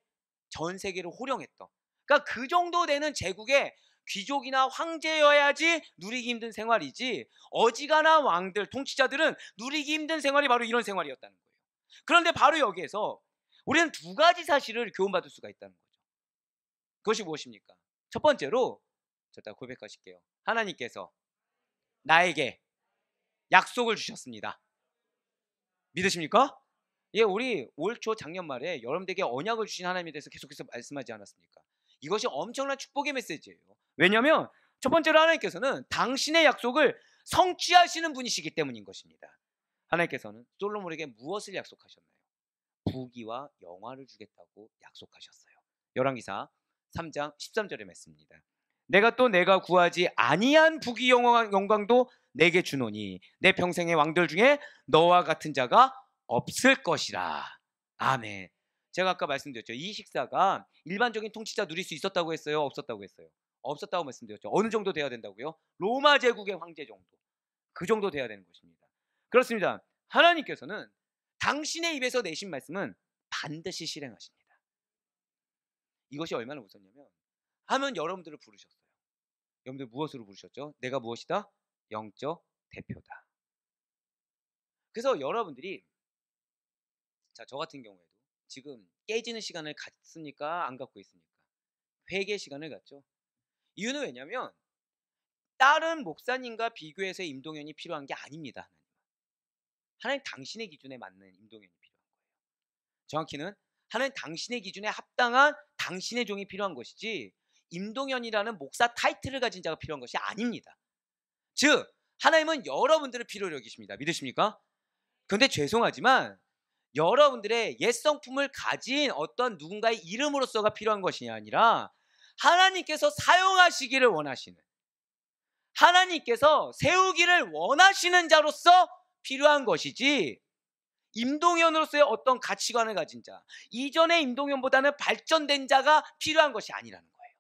전 세계를 호령했던, 그러니까 그 정도 되는 제국의 귀족이나 황제여야지 누리기 힘든 생활이지, 어지간한 왕들, 통치자들은 누리기 힘든 생활이 바로 이런 생활이었다는 거예요. 그런데 바로 여기에서 우리는 두 가지 사실을 교훈받을 수가 있다는 거죠. 그것이 무엇입니까? 첫 번째로, 저다 고백하실게요. 하나님께서 나에게 약속을 주셨습니다. 믿으십니까? 예, 우리 올 초 작년 말에 여러분들에게 언약을 주신 하나님에 대해서 계속해서 말씀하지 않았습니까? 이것이 엄청난 축복의 메시지예요. 왜냐하면 첫 번째로 하나님께서는 당신의 약속을 성취하시는 분이시기 때문인 것입니다. 하나님께서는 솔로몬에게 무엇을 약속하셨나요? 부귀와 영화를 주겠다고 약속하셨어요. 열왕기사 3장 13절의 말씀입니다. 내가 또 내가 구하지 아니한 부귀 영광도 내게 주노니 내 평생의 왕들 중에 너와 같은 자가 없을 것이라. 아멘. 제가 아까 말씀드렸죠. 이 식사가 일반적인 통치자 누릴 수 있었다고 했어요? 없었다고 했어요? 없었다고 말씀드렸죠. 어느 정도 돼야 된다고요? 로마 제국의 황제 정도. 그 정도 돼야 되는 것입니다. 그렇습니다. 하나님께서는 당신의 입에서 내신 말씀은 반드시 실행하십니다. 이것이 얼마나 무섭냐면 하면 여러분들을 부르셨어요. 여러분들 무엇으로 부르셨죠? 내가 무엇이다? 영적 대표다. 그래서 여러분들이 저 같은 경우에도 지금 깨지는 시간을 갖습니까? 안 갖고 있습니까? 회개 시간을 갖죠. 이유는 왜냐면 다른 목사님과 비교해서 임동현이 필요한 게 아닙니다. 하나님 당신의 기준에 맞는 임동현이 필요한 거예요. 정확히는 하나님 당신의 기준에 합당한 당신의 종이 필요한 것이지 임동현이라는 목사 타이틀을 가진 자가 필요한 것이 아닙니다. 즉 하나님은 여러분들을 필요로 여기십니다. 믿으십니까? 그런데 죄송하지만 여러분들의 옛 성품을 가진 어떤 누군가의 이름으로서가 필요한 것이 아니라 하나님께서 사용하시기를 원하시는, 하나님께서 세우기를 원하시는 자로서 필요한 것이지 임동현으로서의 어떤 가치관을 가진 자, 이전의 임동현보다는 발전된 자가 필요한 것이 아니라는 거예요.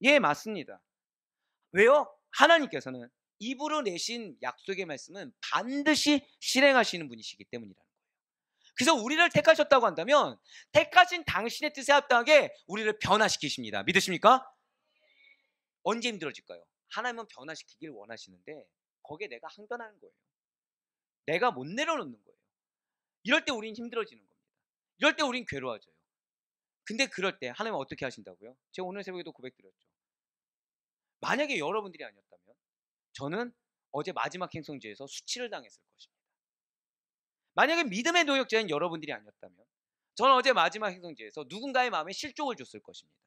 예, 맞습니다. 왜요? 하나님께서는 입으로 내신 약속의 말씀은 반드시 실행하시는 분이시기 때문이라는 거예요. 그래서 우리를 택하셨다고 한다면 택하신 당신의 뜻에 합당하게 우리를 변화시키십니다. 믿으십니까? 언제 힘들어질까요? 하나님은 변화시키길 원하시는데 거기에 내가 항변하는 거예요. 내가 못 내려놓는 거예요. 이럴 때 우린 힘들어지는 겁니다. 이럴 때 우린 괴로워져요. 근데 그럴 때 하나님은 어떻게 하신다고요? 제가 오늘 새벽에도 고백드렸죠. 만약에 여러분들이 아니었다면 저는 어제 마지막 행성지에서 수치를 당했을 것입니다. 만약에 믿음의 노역자인 여러분들이 아니었다면 저는 어제 마지막 행성지에서 누군가의 마음에 실족을 줬을 것입니다.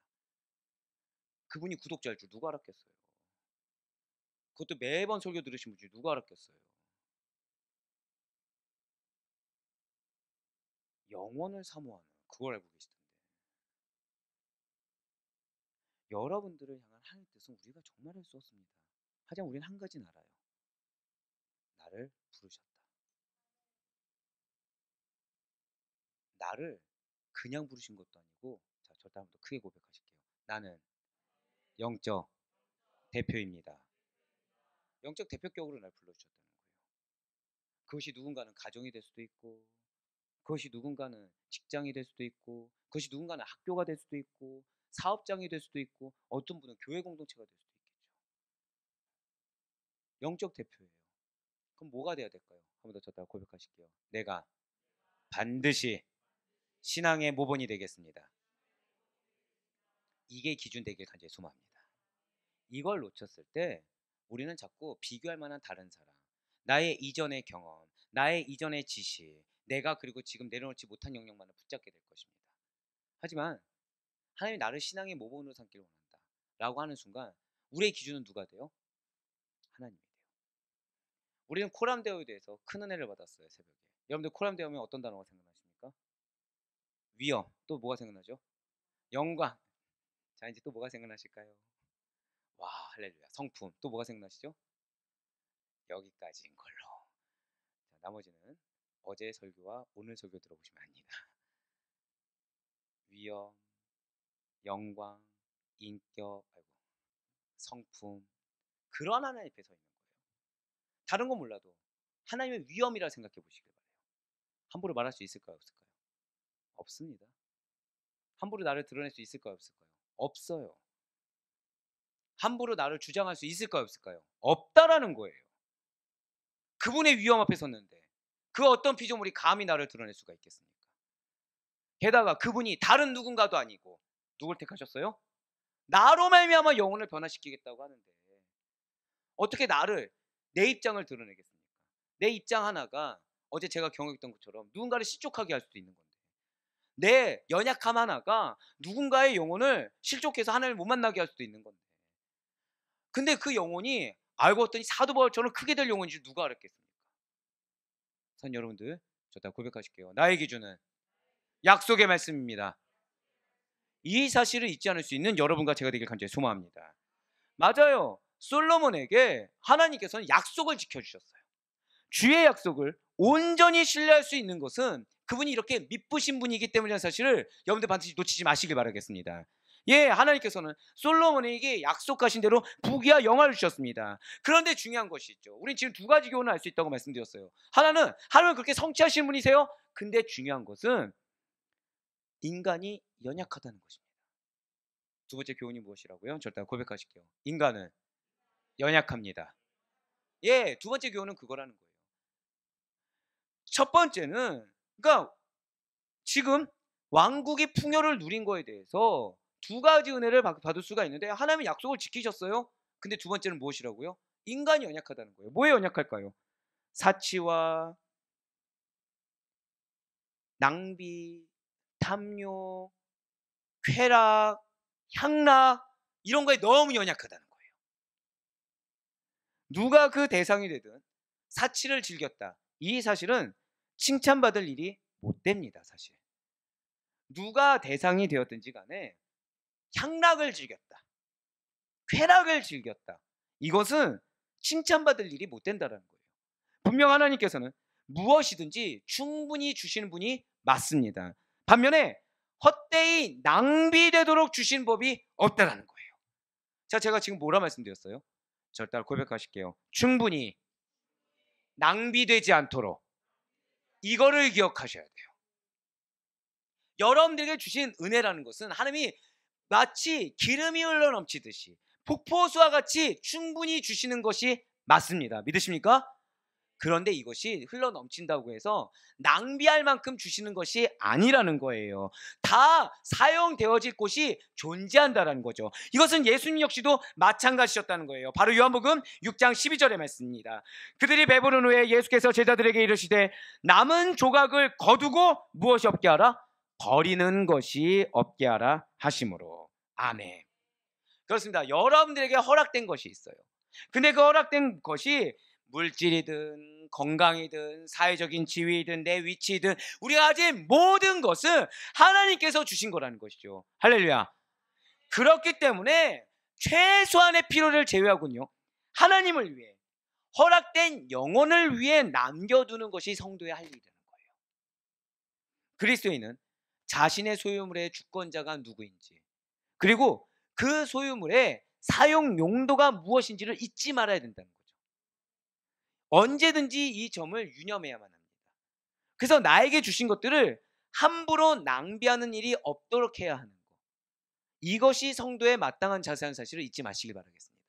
그분이 구독자일 줄 누가 알았겠어요? 그것도 매번 설교 들으신 분 중에 누가 알았겠어요? 영원을 사모하는 그걸 알고 계시던데. 여러분들을 향한 하나님의 뜻은 우리가 정말 할 수 없습니다. 하지만 우리는 한 가지는 알아요. 나를 부르셨다. 나를 그냥 부르신 것도 아니고, 자, 절대 한번 더 크게 고백하실게요. 나는 영적 대표입니다. 영적 대표격으로 날 불러주셨다는 거예요. 그것이 누군가는 가정이 될 수도 있고, 그것이 누군가는 직장이 될 수도 있고, 그것이 누군가는 학교가 될 수도 있고, 사업장이 될 수도 있고, 어떤 분은 교회 공동체가 될 수도 있겠죠. 영적 대표예요. 그럼 뭐가 돼야 될까요? 한 번 더 쳤다가 고백하실게요. 내가 반드시 신앙의 모본이 되겠습니다. 이게 기준 되길 간절히 소망합니다. 이걸 놓쳤을 때 우리는 자꾸 비교할 만한 다른 사람, 나의 이전의 경험, 나의 이전의 지식, 내가 그리고 지금 내려놓지 못한 영역만을 붙잡게 될 것입니다. 하지만 하나님이 나를 신앙의 모본으로 삼기를 원한다 라고 하는 순간 우리의 기준은 누가 돼요? 하나님이 돼요. 우리는 코람데오에 대해서 큰 은혜를 받았어요. 새벽에. 여러분들 코람데오 하면 어떤 단어가 생각나십니까? 위엄. 또 뭐가 생각나죠? 영광. 자, 이제 또 뭐가 생각나실까요? 와, 할렐루야. 성품. 또 뭐가 생각나시죠? 여기까지인 걸로. 자, 나머지는 어제 설교와 오늘 설교 들어보시면 압니다. 위엄, 영광, 인격, 성품. 그런 하나님 앞에 서 있는 거예요. 다른 건 몰라도 하나님의 위엄이라 생각해 보시길 바래요. 함부로 말할 수 있을까요? 없을까요? 없습니다. 함부로 나를 드러낼 수 있을까요? 없을까요? 없어요. 함부로 나를 주장할 수 있을까요? 없을까요? 없다라는 거예요. 그분의 위엄 앞에 섰는데 그 어떤 피조물이 감히 나를 드러낼 수가 있겠습니까? 게다가 그분이 다른 누군가도 아니고 누굴 택하셨어요? 나로 말미암아 영혼을 변화시키겠다고 하는데 어떻게 나를, 내 입장을 드러내겠습니까? 내 입장 하나가 어제 제가 경험했던 것처럼 누군가를 실족하게 할 수도 있는 건데 내 연약함 하나가 누군가의 영혼을 실족해서 하나님을 못 만나게 할 수도 있는 건데. 근데 그 영혼이 알고 봤더니 사도 바울처럼 크게 될 영혼인 줄 누가 알았겠습니까? 선 여러분들, 저 다 고백하실게요. 나의 기준은 약속의 말씀입니다. 이 사실을 잊지 않을 수 있는 여러분과 제가 되길 간절히 소망합니다. 맞아요. 솔로몬에게 하나님께서는 약속을 지켜주셨어요. 주의 약속을 온전히 신뢰할 수 있는 것은 그분이 이렇게 미쁘신 분이기 때문이라는 사실을 여러분들 반드시 놓치지 마시길 바라겠습니다. 예, 하나님께서는 솔로몬에게 약속하신 대로 부귀와 영화를 주셨습니다. 그런데 중요한 것이 있죠. 우린 지금 두 가지 교훈을 알 수 있다고 말씀드렸어요. 하나는 하나님은 그렇게 성취하시는 분이세요. 근데 중요한 것은 인간이 연약하다는 것입니다. 두 번째 교훈이 무엇이라고요? 절대 고백하실게요. 인간은 연약합니다. 예, 두 번째 교훈은 그거라는 거예요. 첫 번째는, 그러니까 지금 왕국이 풍요를 누린 거에 대해서 두 가지 은혜를 받을 수가 있는데, 하나님은 약속을 지키셨어요. 근데 두 번째는 무엇이라고요? 인간이 연약하다는 거예요. 뭐에 연약할까요? 사치와 낭비, 탐욕, 쾌락, 향락, 이런 거에 너무 연약하다는 거예요. 누가 그 대상이 되든 사치를 즐겼다, 이 사실은 칭찬받을 일이 못 됩니다. 사실 누가 대상이 되었든지 간에 향락을 즐겼다, 쾌락을 즐겼다, 이것은 칭찬받을 일이 못 된다는 거예요. 분명 하나님께서는 무엇이든지 충분히 주시는 분이 맞습니다. 반면에 헛되이 낭비되도록 주신 법이 없다는 거예요. 자, 제가 지금 뭐라 말씀드렸어요? 절대 고백하실게요. 충분히 낭비되지 않도록, 이거를 기억하셔야 돼요. 여러분들에게 주신 은혜라는 것은 하나님이 마치 기름이 흘러넘치듯이 폭포수와 같이 충분히 주시는 것이 맞습니다. 믿으십니까? 그런데 이것이 흘러넘친다고 해서 낭비할 만큼 주시는 것이 아니라는 거예요. 다 사용되어질 곳이 존재한다는 거죠. 이것은 예수님 역시도 마찬가지셨다는 거예요. 바로 요한복음 6장 12절의 말씀입니다. 그들이 배부른 후에 예수께서 제자들에게 이르시되 남은 조각을 거두고 무엇이 없게 하라? 버리는 것이 없게 하라 하심으로. 아멘. 그렇습니다. 여러분들에게 허락된 것이 있어요. 근데 그 허락된 것이 물질이든 건강이든 사회적인 지위이든 내 위치이든 우리가 가진 모든 것은 하나님께서 주신 거라는 것이죠. 할렐루야. 그렇기 때문에 최소한의 필요를 제외하군요, 하나님을 위해 허락된 영혼을 위해 남겨두는 것이 성도의 할 일이라는 거예요. 그리스도인은 자신의 소유물의 주권자가 누구인지, 그리고 그 소유물의 사용 용도가 무엇인지를 잊지 말아야 된다는 거죠. 언제든지 이 점을 유념해야만 합니다. 그래서 나에게 주신 것들을 함부로 낭비하는 일이 없도록 해야 하는 것, 이것이 성도의 마땅한 자세한 사실을 잊지 마시길 바라겠습니다.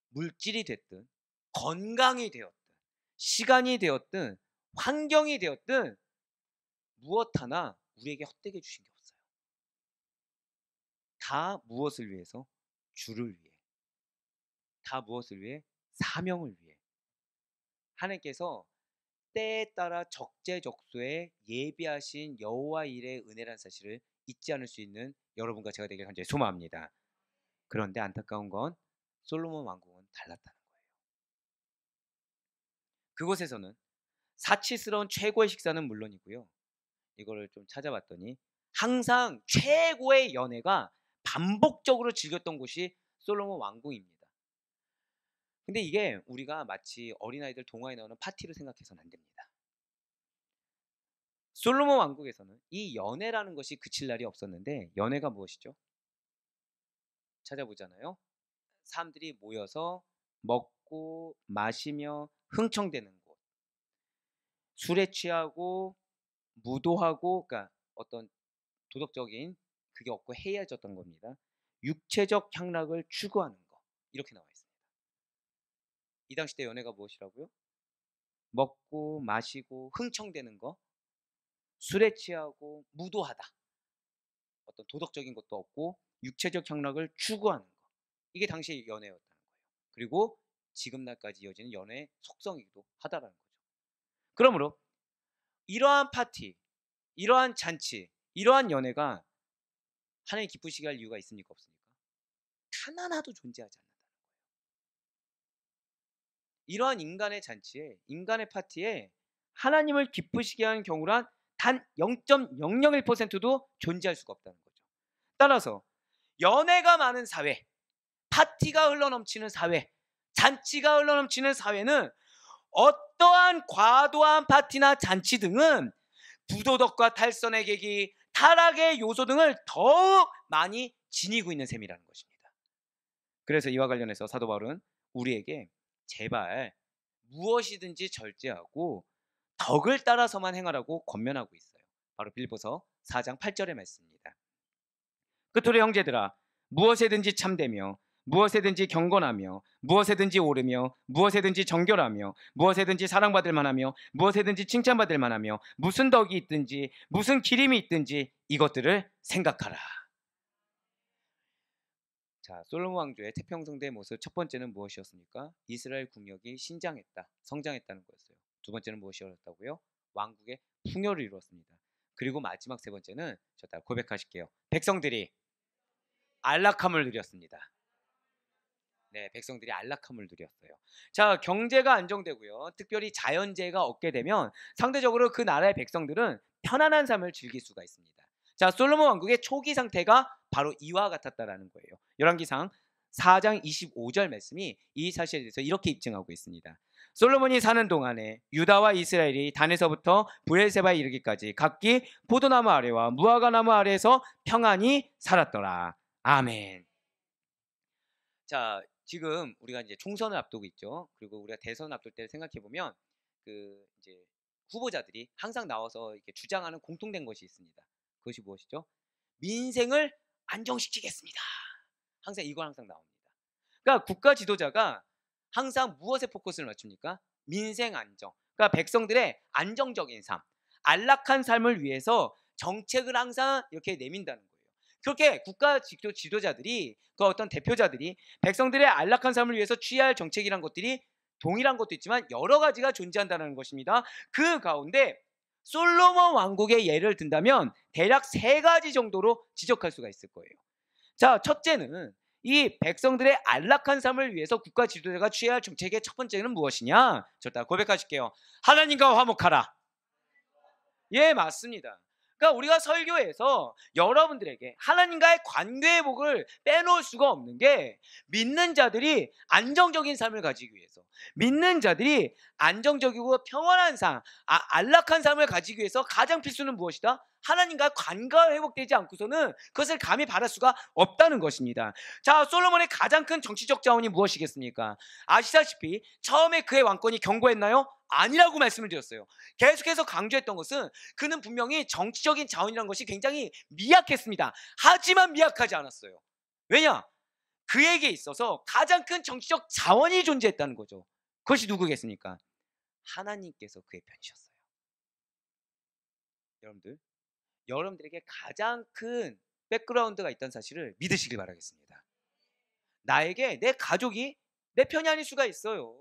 물질이 됐든 건강이 되었든 시간이 되었든 환경이 되었든 무엇 하나 우리에게 헛되게 주신 게 없어요. 다 무엇을 위해서? 주를 위해. 다 무엇을 위해? 사명을 위해. 하나님께서 때에 따라 적재적소에 예비하신 여호와 일의 은혜란 사실을 잊지 않을 수 있는 여러분과 제가 되길 간절히 소망합니다. 그런데 안타까운 건 솔로몬 왕국은 달랐다는 거예요. 그곳에서는 사치스러운 최고의 식사는 물론이고요, 이거를 좀 찾아봤더니 항상 최고의 연애가 반복적으로 즐겼던 곳이 솔로몬 왕궁입니다. 근데 이게 우리가 마치 어린아이들 동화에 나오는 파티로 생각해서는 안 됩니다. 솔로몬 왕국에서는 이 연애라는 것이 그칠 날이 없었는데, 연애가 무엇이죠? 찾아보잖아요. 사람들이 모여서 먹고 마시며 흥청대는 곳, 술에 취하고 무도하고, 그러니까 어떤 도덕적인 그게 없고 해이해졌던 겁니다. 육체적 향락을 추구하는 것, 이렇게 나와 있습니다. 이 당시 때 연애가 무엇이라고요? 먹고 마시고 흥청대는 거, 술에 취하고 무도하다, 어떤 도덕적인 것도 없고 육체적 향락을 추구하는 거, 이게 당시의 연애였다는 거예요. 그리고 지금 날까지 이어지는 연애의 속성이기도 하다라는 거죠. 그러므로 이러한 파티, 이러한 잔치, 이러한 연회가 하나님 기쁘시게 할 이유가 있습니까? 없습니까? 단 하나도 존재하지 않는다. 이러한 인간의 잔치에, 인간의 파티에 하나님을 기쁘시게 하는 경우란 단 0.001%도 존재할 수가 없다는 거죠. 따라서 연애가 많은 사회, 파티가 흘러넘치는 사회, 잔치가 흘러넘치는 사회는 어떠한 과도한 파티나 잔치 등은 부도덕과 탈선의 계기, 타락의 요소 등을 더욱 많이 지니고 있는 셈이라는 것입니다. 그래서 이와 관련해서 사도 바울은 우리에게 제발 무엇이든지 절제하고 덕을 따라서만 행하라고 권면하고 있어요. 바로 빌립보서 4장 8절의 말씀입니다. 끝으로 형제들아, 무엇에든지 참되며 무엇에든지 경건하며 무엇에든지 옳으며 무엇에든지 정결하며 무엇에든지 사랑받을 만하며 무엇에든지 칭찬받을 만하며 무슨 덕이 있든지 무슨 기림이 있든지 이것들을 생각하라. 자, 솔로몬 왕조의 태평성대의 모습 첫 번째는 무엇이었습니까? 이스라엘 국력이 신장했다, 성장했다는 거였어요. 두 번째는 무엇이었다고요? 왕국의 풍요를 이루었습니다. 그리고 마지막 세 번째는 다 고백하실게요. 백성들이 안락함을 누렸습니다. 네, 백성들이 안락함을 누렸어요. 자, 경제가 안정되고요. 특별히 자연재해가 없게 되면 상대적으로 그 나라의 백성들은 편안한 삶을 즐길 수가 있습니다. 자, 솔로몬 왕국의 초기 상태가 바로 이와 같았다라는 거예요. 열왕기상 4장 25절 말씀이 이 사실에 대해서 이렇게 입증하고 있습니다. 솔로몬이 사는 동안에 유다와 이스라엘이 단에서부터 브엘세바에 이르기까지 각기 포도나무 아래와 무화과나무 아래에서 평안히 살았더라. 아멘. 자, 지금 우리가 이제 총선을 앞두고 있죠. 그리고 우리가 대선을 앞둘 때 생각해 보면 그 이제 후보자들이 항상 나와서 이렇게 주장하는 공통된 것이 있습니다. 그것이 무엇이죠? 민생을 안정시키겠습니다. 항상 이건 항상 나옵니다. 그러니까 국가 지도자가 항상 무엇에 포커스를 맞춥니까? 민생 안정. 그러니까 백성들의 안정적인 삶, 안락한 삶을 위해서 정책을 항상 이렇게 내민다는 거예요. 그렇게 국가 지도자들이 그 어떤 대표자들이 백성들의 안락한 삶을 위해서 취해야 할 정책이란 것들이 동일한 것도 있지만 여러 가지가 존재한다는 것입니다. 그 가운데 솔로몬 왕국의 예를 든다면 대략 세 가지 정도로 지적할 수가 있을 거예요. 자, 첫째는 이 백성들의 안락한 삶을 위해서 국가 지도자가 취해야 할 정책의 첫 번째는 무엇이냐? 저다 고백하실게요. 하나님과 화목하라. 예, 맞습니다. 그러니까 우리가 설교에서 여러분들에게 하나님과의 관계의 복을 빼놓을 수가 없는 게 믿는 자들이 안정적인 삶을 가지기 위해서, 믿는 자들이 안정적이고 평안한 삶, 안락한 삶을 가지기 위해서 가장 필수는 무엇이다? 하나님과 관계가 회복되지 않고서는 그것을 감히 바랄 수가 없다는 것입니다. 자, 솔로몬의 가장 큰 정치적 자원이 무엇이겠습니까? 아시다시피 처음에 그의 왕권이 견고했나요? 아니라고 말씀을 드렸어요. 계속해서 강조했던 것은 그는 분명히 정치적인 자원이라는 것이 굉장히 미약했습니다. 하지만 미약하지 않았어요. 왜냐? 그에게 있어서 가장 큰 정치적 자원이 존재했다는 거죠. 그것이 누구겠습니까? 하나님께서 그의 편이셨어요. 여러분들에게 가장 큰 백그라운드가 있다는 사실을 믿으시길 바라겠습니다. 나에게 내 가족이 내 편이 아닐 수가 있어요.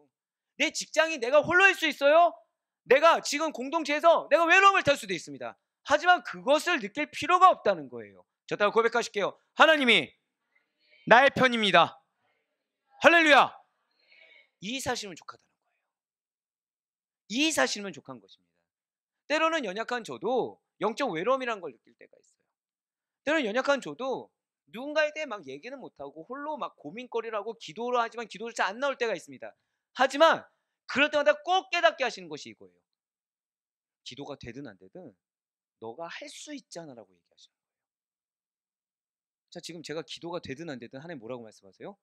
내 직장이 내가 홀로일 수 있어요. 내가 지금 공동체에서 내가 외로움을 탈 수도 있습니다. 하지만 그것을 느낄 필요가 없다는 거예요. 저 따라 고백하실게요. 하나님이 나의 편입니다. 할렐루야. 이 사실은 족하다는 거예요. 이 사실은 족한 것입니다. 때로는 연약한 저도 영적 외로움이라는 걸 느낄 때가 있어요. 때로는 연약한 저도 누군가에 대해 막 얘기는 못하고 홀로 막 고민거리라고 기도를 하지만 기도를 잘 안 나올 때가 있습니다. 하지만 그럴 때마다 꼭 깨닫게 하시는 것이 이거예요. 기도가 되든 안 되든 너가 할 수 있잖아 라고 얘기하시는 거예요. 자, 지금 제가 기도가 되든 안 되든 하나님 뭐라고 말씀하세요?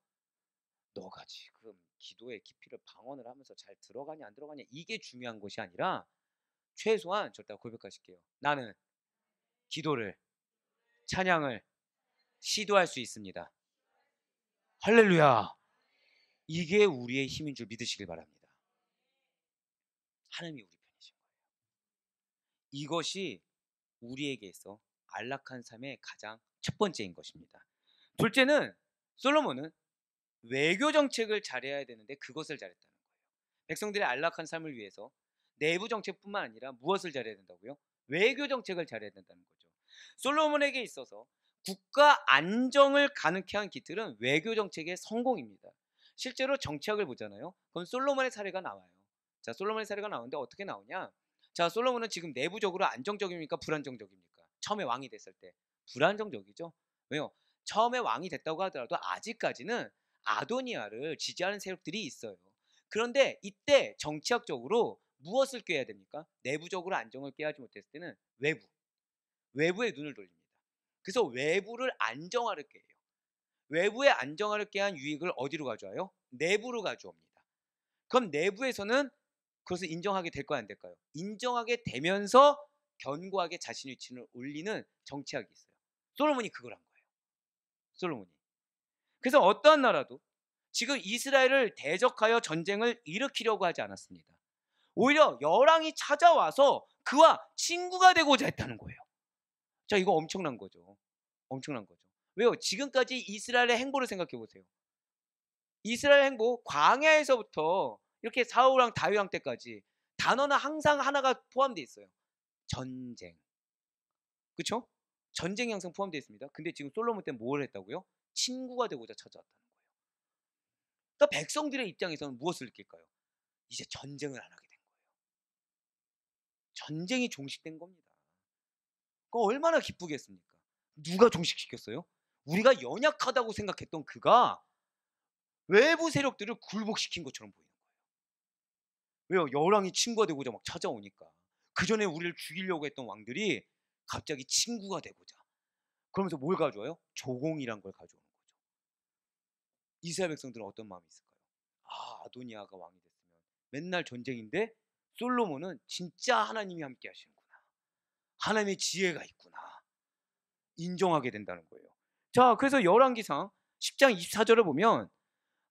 너가 지금 기도의 깊이를 방언을 하면서 잘 들어가냐 안 들어가냐 이게 중요한 것이 아니라 최소한 절대 고백하실게요. 나는 기도를, 찬양을 시도할 수 있습니다. 할렐루야. 이게 우리의 힘인 줄 믿으시길 바랍니다. 하나님이 우리 편이신 거예요. 이것이 우리에게 있어 안락한 삶의 가장 첫 번째인 것입니다. 둘째는 솔로몬은 외교 정책을 잘해야 되는데 그것을 잘했다는 거예요. 백성들의 안락한 삶을 위해서 내부 정책뿐만 아니라 무엇을 잘해야 된다고요? 외교 정책을 잘해야 된다는 거죠. 솔로몬에게 있어서 국가 안정을 가능케 한 기틀은 외교 정책의 성공입니다. 실제로 정치학을 보잖아요. 그럼 솔로몬의 사례가 나와요. 자, 솔로몬의 사례가 나오는데 어떻게 나오냐? 자, 솔로몬은 지금 내부적으로 안정적입니까? 불안정적입니까? 처음에 왕이 됐을 때 불안정적이죠. 왜요? 처음에 왕이 됐다고 하더라도 아직까지는 아도니아를 지지하는 세력들이 있어요. 그런데 이때 정치학적으로 무엇을 꾀해야 됩니까? 내부적으로 안정을 꾀하지 못했을 때는 외부에 눈을 돌립니다. 그래서 외부를 안정화를 꾀해요. 외부의 안정화를 꾀한 유익을 어디로 가져와요? 내부로 가져옵니다. 그럼 내부에서는 그것을 인정하게 될까요, 안 될까요? 인정하게 되면서 견고하게 자신의 위치를 올리는 정치학이 있어요. 솔로몬이 그걸 한 거예요. 솔로몬이. 그래서 어떠한 나라도 지금 이스라엘을 대적하여 전쟁을 일으키려고 하지 않았습니다. 오히려 열왕이 찾아와서 그와 친구가 되고자 했다는 거예요. 자, 이거 엄청난 거죠. 엄청난 거죠. 왜요? 지금까지 이스라엘의 행보를 생각해 보세요. 이스라엘 행보, 광야에서부터 이렇게 사울왕 다윗왕 때까지 단어는 항상 하나가 포함되어 있어요. 전쟁. 그렇죠? 전쟁이 항상 포함되어 있습니다. 근데 지금 솔로몬 때는 뭘 했다고요? 친구가 되고자 찾아왔다는 거예요. 그러니까 백성들의 입장에서는 무엇을 느낄까요? 이제 전쟁을 안 하게 된 거예요. 전쟁이 종식된 겁니다. 그거 얼마나 기쁘겠습니까? 누가 종식시켰어요? 우리가 연약하다고 생각했던 그가 외부 세력들을 굴복시킨 것처럼 보이는 거예요. 왜요? 열왕이 친구가 되고자 막 찾아오니까. 그 전에 우리를 죽이려고 했던 왕들이 갑자기 친구가 되고자. 그러면서 뭘 가져와요? 조공이란 걸 가져오는 거죠. 이스라엘 백성들은 어떤 마음이 있을까요? 아, 아도니아가 왕이 됐으면 맨날 전쟁인데 솔로몬은 진짜 하나님이 함께 하시는구나. 하나님의 지혜가 있구나. 인정하게 된다는 거예요. 자, 그래서 열왕기상 10장 24절을 보면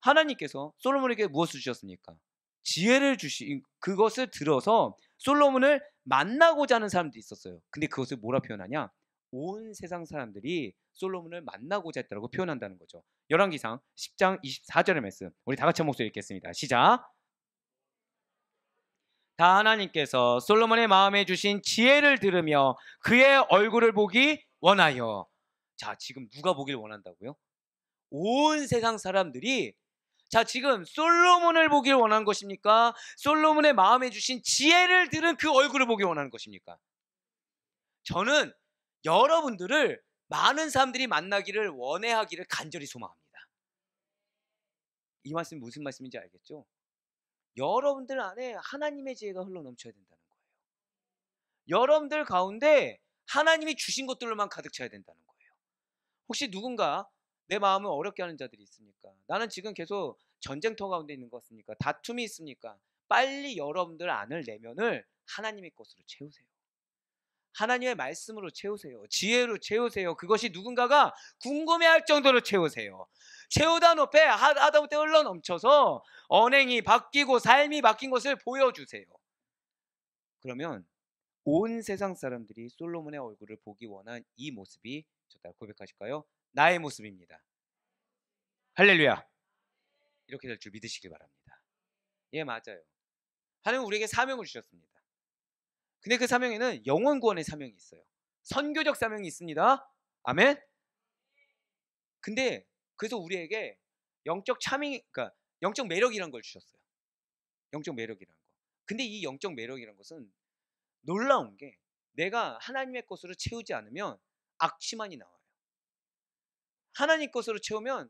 하나님께서 솔로몬에게 무엇을 주셨습니까? 지혜를 주신 그것을 들어서 솔로몬을 만나고자 하는 사람들이 있었어요. 근데 그것을 뭐라 표현하냐? 온 세상 사람들이 솔로몬을 만나고자 했다고 표현한다는 거죠. 열왕기상 10장 24절의 말씀. 우리 다 같이 한 목소리 읽겠습니다. 시작. 다 하나님께서 솔로몬의 마음에 주신 지혜를 들으며 그의 얼굴을 보기 원하여. 자, 지금 누가 보길 원한다고요? 온 세상 사람들이. 자, 지금 솔로몬을 보길 원하는 것입니까? 솔로몬의 마음에 주신 지혜를 들은 그 얼굴을 보길 원하는 것입니까? 저는 여러분들을 많은 사람들이 만나기를 원해하기를 간절히 소망합니다. 이 말씀이 무슨 말씀인지 알겠죠? 여러분들 안에 하나님의 지혜가 흘러넘쳐야 된다는 거예요. 여러분들 가운데 하나님이 주신 것들로만 가득 차야 된다는 거예요. 혹시 누군가 내 마음을 어렵게 하는 자들이 있습니까? 나는 지금 계속 전쟁터 가운데 있는 것 같습니까? 다툼이 있습니까? 빨리 여러분들 안을 내면을 하나님의 것으로 채우세요. 하나님의 말씀으로 채우세요. 지혜로 채우세요. 그것이 누군가가 궁금해할 정도로 채우세요. 채우다 높에 하다못해 흘러넘쳐서 언행이 바뀌고 삶이 바뀐 것을 보여주세요. 그러면 온 세상 사람들이 솔로몬의 얼굴을 보기 원한 이 모습이, 저 따라 고백하실까요? 나의 모습입니다. 할렐루야. 이렇게 될 줄 믿으시길 바랍니다. 예, 맞아요. 하나님은 우리에게 사명을 주셨습니다. 근데 그 사명에는 영혼 구원의 사명이 있어요. 선교적 사명이 있습니다. 아멘. 근데 그래서 우리에게 영적 차밍, 그러니까 영적 매력이라는 걸 주셨어요. 영적 매력이라는 거. 근데 이 영적 매력이라는 것은 놀라운 게 내가 하나님의 것으로 채우지 않으면 악취만이 나와요. 하나님 것으로 채우면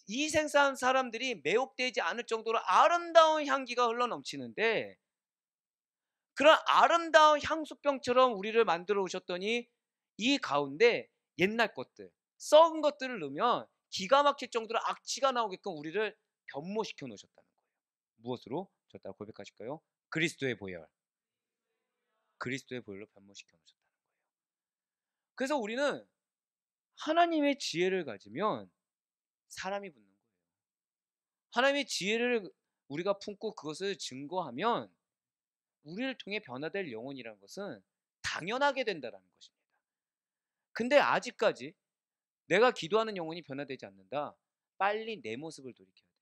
이 세상 사람들이 매혹되지 않을 정도로 아름다운 향기가 흘러넘치는데, 그런 아름다운 향수병처럼 우리를 만들어 오셨더니 이 가운데 옛날 것들, 썩은 것들을 넣으면 기가 막힐 정도로 악취가 나오게끔 우리를 변모시켜 놓으셨다는 거예요. 무엇으로? 저 따라 고백하실까요? 그리스도의 보혈. 그리스도의 보혈로 변모시켜 놓으셨다는 거예요. 그래서 우리는 하나님의 지혜를 가지면 사람이 붙는 거예요. 하나님의 지혜를 우리가 품고 그것을 증거하면 우리를 통해 변화될 영혼이라는 것은 당연하게 된다는 것입니다. 근데 아직까지 내가 기도하는 영혼이 변화되지 않는다. 빨리 내 모습을 돌이켜야 돼요.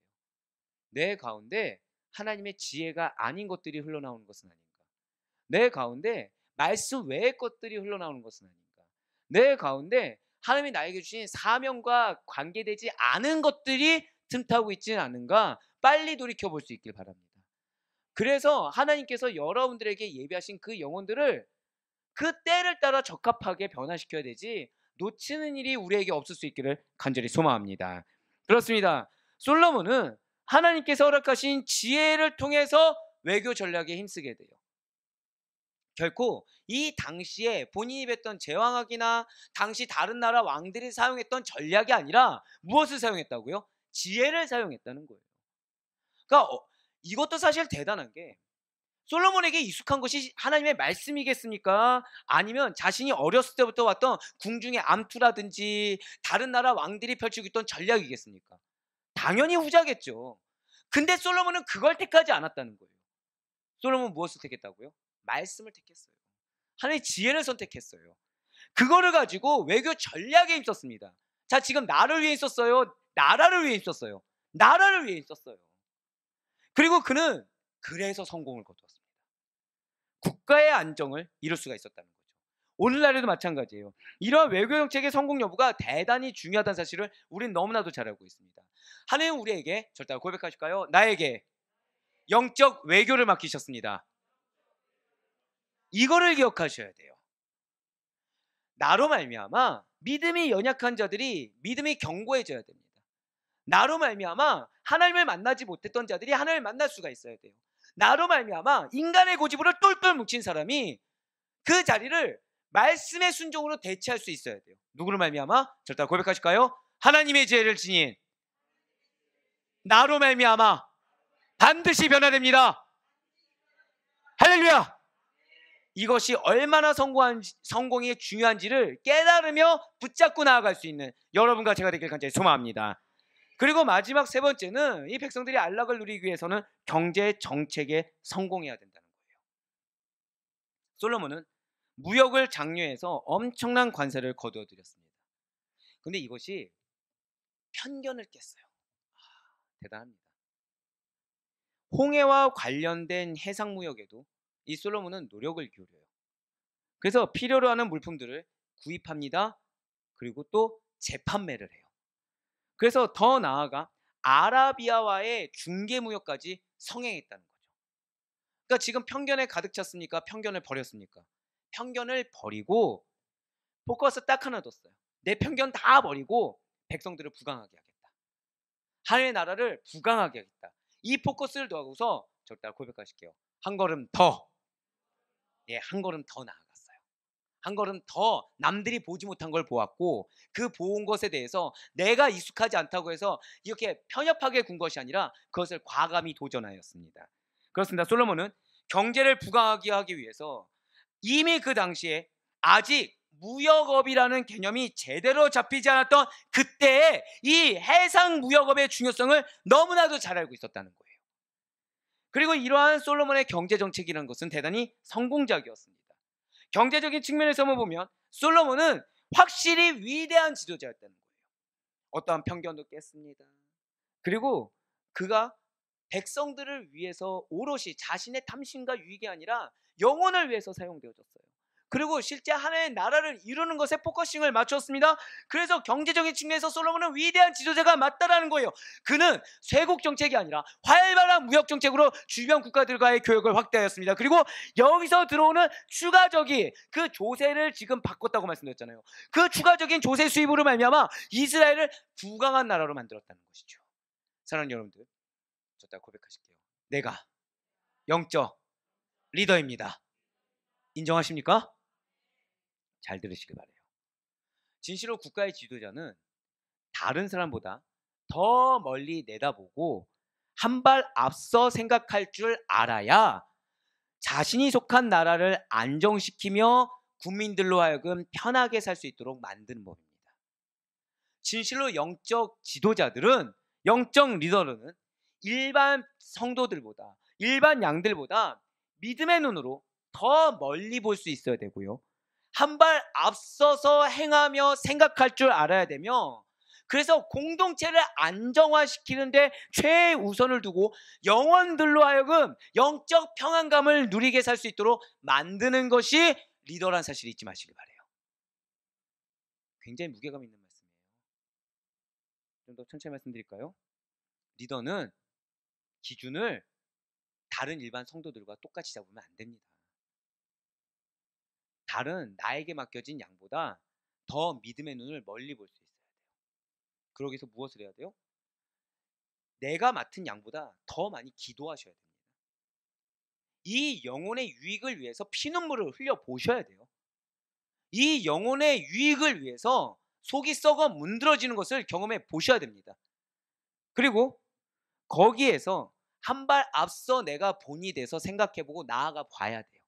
내 가운데 하나님의 지혜가 아닌 것들이 흘러나오는 것은 아닌가. 내 가운데 말씀 외의 것들이 흘러나오는 것은 아닌가. 내 가운데 하나님이 나에게 주신 사명과 관계되지 않은 것들이 틈타고 있지는 않은가 빨리 돌이켜볼 수 있길 바랍니다. 그래서 하나님께서 여러분들에게 예비하신 그 영혼들을 그 때를 따라 적합하게 변화시켜야 되지 놓치는 일이 우리에게 없을 수 있기를 간절히 소망합니다. 그렇습니다. 솔로몬은 하나님께서 허락하신 지혜를 통해서 외교 전략에 힘쓰게 돼요. 결코 이 당시에 본인이 뵀던 제왕학이나 당시 다른 나라 왕들이 사용했던 전략이 아니라 무엇을 사용했다고요? 지혜를 사용했다는 거예요. 그러니까 이것도 사실 대단한 게 솔로몬에게 익숙한 것이 하나님의 말씀이겠습니까? 아니면 자신이 어렸을 때부터 왔던 궁중의 암투라든지 다른 나라 왕들이 펼치고 있던 전략이겠습니까? 당연히 후자겠죠. 근데 솔로몬은 그걸 택하지 않았다는 거예요. 솔로몬은 무엇을 택했다고요? 말씀을 택했어요. 하나님의 지혜를 선택했어요. 그거를 가지고 외교 전략에 힘썼습니다. 자, 지금 나를 위해 있었어요? 나라를 위해 있었어요? 나라를 위해 있었어요. 그리고 그는 그래서 성공을 거두었습니다. 국가의 안정을 이룰 수가 있었다는 거죠. 오늘날에도 마찬가지예요. 이러한 외교 정책의 성공 여부가 대단히 중요하다는 사실을 우리는 너무나도 잘 알고 있습니다. 하나님은 우리에게 절대 고백하실까요? 나에게 영적 외교를 맡기셨습니다. 이거를 기억하셔야 돼요. 나로 말미암아 믿음이 연약한 자들이 믿음이 견고해져야 됩니다. 나로 말미암아 하나님을 만나지 못했던 자들이 하나님을 만날 수가 있어야 돼요. 나로 말미암아 인간의 고집으로 똘똘 뭉친 사람이 그 자리를 말씀의 순종으로 대체할 수 있어야 돼요. 누구를 말미암아? 절대 고백하실까요? 하나님의 지혜를 지닌 나로 말미암아 반드시 변화됩니다. 할렐루야! 이것이 얼마나 성공이 중요한지를 깨달으며 붙잡고 나아갈 수 있는 여러분과 제가 되길 간절히 소망합니다. 그리고 마지막 세 번째는 이 백성들이 안락을 누리기 위해서는 경제 정책에 성공해야 된다는 거예요. 솔로몬은 무역을 장려해서 엄청난 관세를 거두어들였습니다. 그런데 이것이 편견을 깼어요. 대단합니다. 홍해와 관련된 해상무역에도 이 솔로몬은 노력을 기울여요. 그래서 필요로 하는 물품들을 구입합니다. 그리고 또 재판매를 해요. 그래서 더 나아가 아라비아와의 중개무역까지 성행했다는 거죠. 그러니까 지금 편견에 가득 찼습니까? 편견을 버렸습니까? 편견을 버리고 포커스 딱 하나 뒀어요. 내 편견 다 버리고 백성들을 부강하게 하겠다. 하나님의 나라를 부강하게 하겠다. 이 포커스를 두고서 절대 고백하실게요. 한 걸음 더, 한 걸음 더 나아갔어요. 한 걸음 더 남들이 보지 못한 걸 보았고 그 보은 것에 대해서 내가 익숙하지 않다고 해서 이렇게 편협하게 군 것이 아니라 그것을 과감히 도전하였습니다. 그렇습니다. 솔로몬은 경제를 부강하게 하기 위해서 이미 그 당시에 아직 무역업이라는 개념이 제대로 잡히지 않았던 그때에 이 해상 무역업의 중요성을 너무나도 잘 알고 있었다는 거예요. 그리고 이러한 솔로몬의 경제정책이라는 것은 대단히 성공적이었습니다. 경제적인 측면에서만 보면 솔로몬은 확실히 위대한 지도자였다는 거예요. 어떠한 편견도 깼습니다. 그리고 그가 백성들을 위해서 오롯이 자신의 탐심과 유익이 아니라 영혼을 위해서 사용되어졌어요. 그리고 실제 하나의 나라를 이루는 것에 포커싱을 맞췄습니다. 그래서 경제적인 측면에서 솔로몬은 위대한 지도자가 맞다라는 거예요. 그는 쇄국 정책이 아니라 활발한 무역 정책으로 주변 국가들과의 교역을 확대하였습니다. 그리고 여기서 들어오는 추가적인 그 조세를 지금 바꿨다고 말씀드렸잖아요. 그 추가적인 조세 수입으로 말미암아 이스라엘을 부강한 나라로 만들었다는 것이죠. 사랑하는 여러분들, 저 딱 고백하실게요. 내가 영적 리더입니다. 인정하십니까? 잘 들으시길 바래요. 진실로 국가의 지도자는 다른 사람보다 더 멀리 내다보고 한 발 앞서 생각할 줄 알아야 자신이 속한 나라를 안정시키며 국민들로 하여금 편하게 살 수 있도록 만드는 법입니다. 진실로 영적 지도자들은, 영적 리더는 일반 성도들보다, 일반 양들보다 믿음의 눈으로 더 멀리 볼 수 있어야 되고요. 한 발 앞서서 행하며 생각할 줄 알아야 되며 그래서 공동체를 안정화시키는데 최우선을 두고 영혼들로 하여금 영적 평안감을 누리게 살 수 있도록 만드는 것이 리더란 사실을 잊지 마시길 바래요. 굉장히 무게감 있는 말씀이에요. 좀 더 천천히 말씀드릴까요? 리더는 기준을 다른 일반 성도들과 똑같이 잡으면 안 됩니다. 다른 나에게 맡겨진 양보다 더 믿음의 눈을 멀리 볼 수 있어야 돼요. 그러기 위해서 무엇을 해야 돼요? 내가 맡은 양보다 더 많이 기도하셔야 됩니다. 이 영혼의 유익을 위해서 피눈물을 흘려 보셔야 돼요. 이 영혼의 유익을 위해서 속이 썩어 문드러지는 것을 경험해 보셔야 됩니다. 그리고 거기에서 한 발 앞서 내가 본이 돼서 생각해보고 나아가 봐야 돼요.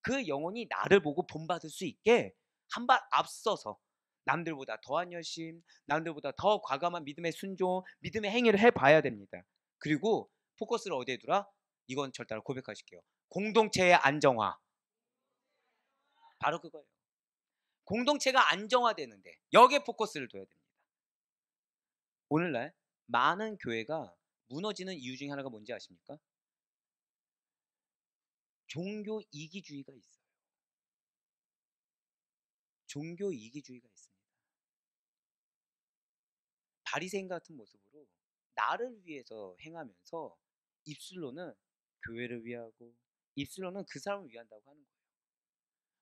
그 영혼이 나를 보고 본받을 수 있게 한 발 앞서서 남들보다 더한 열심, 남들보다 더 과감한 믿음의 순종, 믿음의 행위를 해봐야 됩니다. 그리고 포커스를 어디에 두라? 이건 절대로 고백하실게요. 공동체의 안정화. 바로 그거예요. 공동체가 안정화되는데 여기에 포커스를 둬야 됩니다. 오늘날 많은 교회가 무너지는 이유 중에 하나가 뭔지 아십니까? 종교 이기주의가 있어요. 종교 이기주의가 있습니다. 바리새인 같은 모습으로 나를 위해서 행하면서 입술로는 교회를 위하고 입술로는 그 사람을 위한다고 하는 거예요.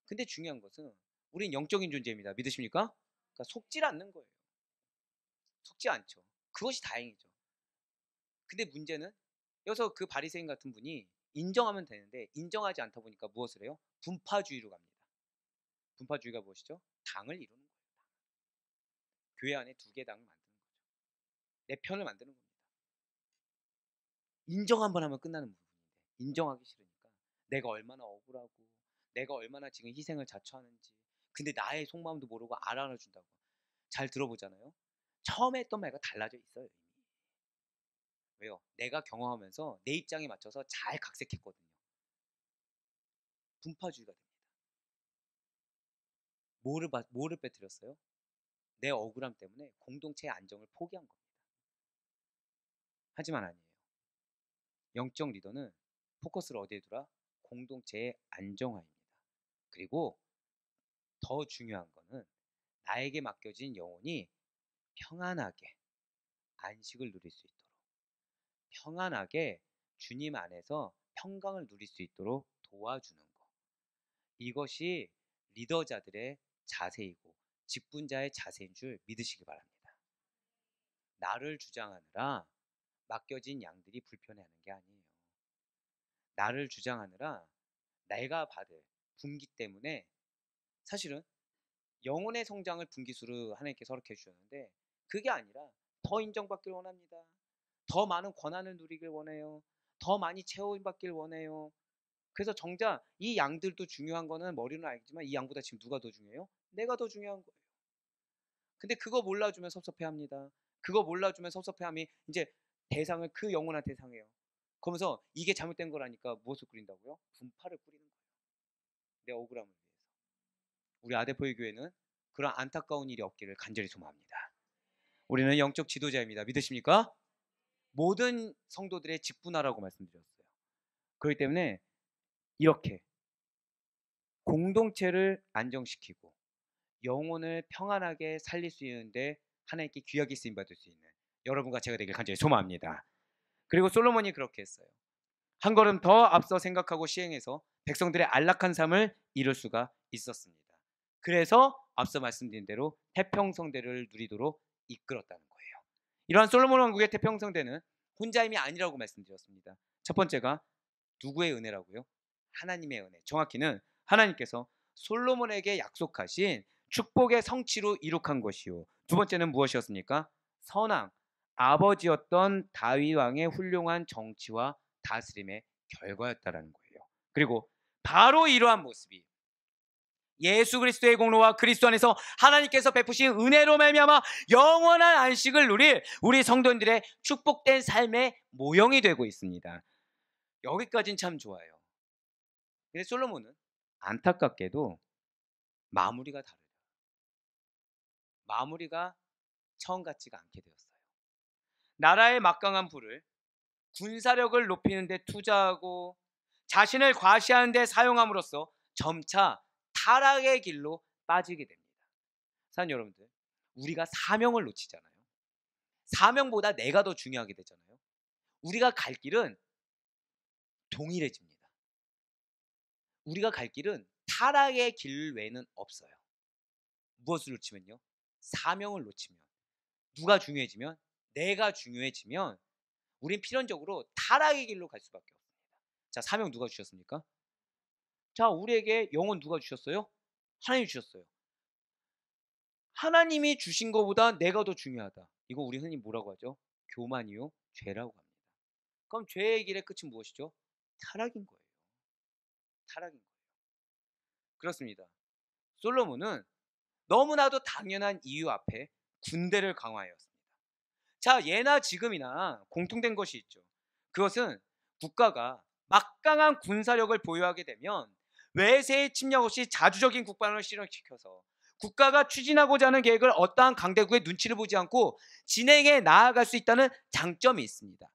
근데 중요한 것은 우린 영적인 존재입니다. 믿으십니까? 그러니까 속질 않는 거예요. 속지 않죠. 그것이 다행이죠. 근데 문제는 여기서 그 바리새인 같은 분이 인정하면 되는데 인정하지 않다 보니까 무엇을 해요? 분파주의로 갑니다. 분파주의가 무엇이죠? 당을 이루는 거예요. 교회 안에 두 개 당을 만드는 거죠. 내 편을 만드는 겁니다. 인정 한번 하면 끝나는 부분인데 인정하기 싫으니까 내가 얼마나 억울하고 내가 얼마나 지금 희생을 자처하는지 근데 나의 속마음도 모르고 알아준다고 잘 들어보잖아요. 처음에 했던 말과 달라져 있어요. 이미. 왜요? 내가 경험하면서 내 입장에 맞춰서 잘 각색했거든요. 분파주의가 됩니다. 뭐를 빼뜨렸어요? 내 억울함 때문에 공동체의 안정을 포기한 겁니다. 하지만 아니에요. 영적 리더는 포커스를 어디에 두라? 공동체의 안정화입니다. 그리고 더 중요한 거는 나에게 맡겨진 영혼이 평안하게 안식을 누릴 수 있도록 평안하게 주님 안에서 평강을 누릴 수 있도록 도와주는 것. 이것이 리더자들의 자세이고 직분자의 자세인 줄 믿으시기 바랍니다. 나를 주장하느라 맡겨진 양들이 불편해하는 게 아니에요. 나를 주장하느라 내가 받을 분기 때문에 사실은 영혼의 성장을 분기수로 하나님께서 허락해 주셨는데 그게 아니라 더 인정받길 원합니다. 더 많은 권한을 누리길 원해요. 더 많이 채워받길 원해요. 그래서 정작 이 양들도 중요한 거는 머리는 알겠지만 이 양보다 지금 누가 더 중요해요? 내가 더 중요한 거예요. 근데 그거 몰라주면 섭섭해합니다. 그거 몰라주면 섭섭해함이 이제 대상을 그 영혼한테 상해요. 그러면서 이게 잘못된 거라니까 무엇을 꾸린다고요? 분파를 꾸리는 거예요. 내 억울함을 위해서. 우리 아데포의 교회는 그런 안타까운 일이 없기를 간절히 소망합니다. 우리는 영적 지도자입니다. 믿으십니까? 모든 성도들의 직분하라고 말씀드렸어요. 그렇기 때문에 이렇게 공동체를 안정시키고 영혼을 평안하게 살릴 수 있는데 하나님께 귀하게 쓰임받을 수 있는 여러분과 제가 되길 간절히 소망합니다. 그리고 솔로몬이 그렇게 했어요. 한 걸음 더 앞서 생각하고 시행해서 백성들의 안락한 삶을 이룰 수가 있었습니다. 그래서 앞서 말씀드린 대로 태평성대를 누리도록 이끌었다는 거예요. 이러한 솔로몬 왕국의 태평성대는 혼자임이 아니라고 말씀드렸습니다. 첫 번째가 누구의 은혜라고요? 하나님의 은혜. 정확히는 하나님께서 솔로몬에게 약속하신 축복의 성취로 이룩한 것이요. 두 번째는 무엇이었습니까? 선왕, 아버지였던 다윗 왕의 훌륭한 정치와 다스림의 결과였다라는 거예요. 그리고 바로 이러한 모습이 예수 그리스도의 공로와 그리스도 안에서 하나님께서 베푸신 은혜로 말미암아 영원한 안식을 누릴 우리 성도님들의 축복된 삶의 모형이 되고 있습니다. 여기까지는 참 좋아요. 근데 솔로몬은 안타깝게도 마무리가 다르다. 마무리가 처음 같지가 않게 되었어요. 나라의 막강한 부를 군사력을 높이는 데 투자하고 자신을 과시하는 데 사용함으로써 점차 타락의 길로 빠지게 됩니다. 사는 여러분들, 우리가 사명을 놓치잖아요. 사명보다 내가 더 중요하게 되잖아요. 우리가 갈 길은 동일해집니다. 우리가 갈 길은 타락의 길 외에는 없어요. 무엇을 놓치면요? 사명을 놓치면. 누가 중요해지면? 내가 중요해지면 우린 필연적으로 타락의 길로 갈 수밖에 없습니다. 자, 사명 누가 주셨습니까? 자, 우리에게 영혼 누가 주셨어요? 하나님이 주셨어요. 하나님이 주신 것보다 내가 더 중요하다. 이거 우리 흔히 뭐라고 하죠? 교만이요, 죄라고 합니다. 그럼 죄의 길의 끝은 무엇이죠? 타락인 거예요. 타락인 거예요. 그렇습니다. 솔로몬은 너무나도 당연한 이유 앞에 군대를 강화하였습니다. 자, 예나 지금이나 공통된 것이 있죠. 그것은 국가가 막강한 군사력을 보유하게 되면 외세의 침략 없이 자주적인 국방을 실현시켜서 국가가 추진하고자 하는 계획을 어떠한 강대국의 눈치를 보지 않고 진행해 나아갈 수 있다는 장점이 있습니다.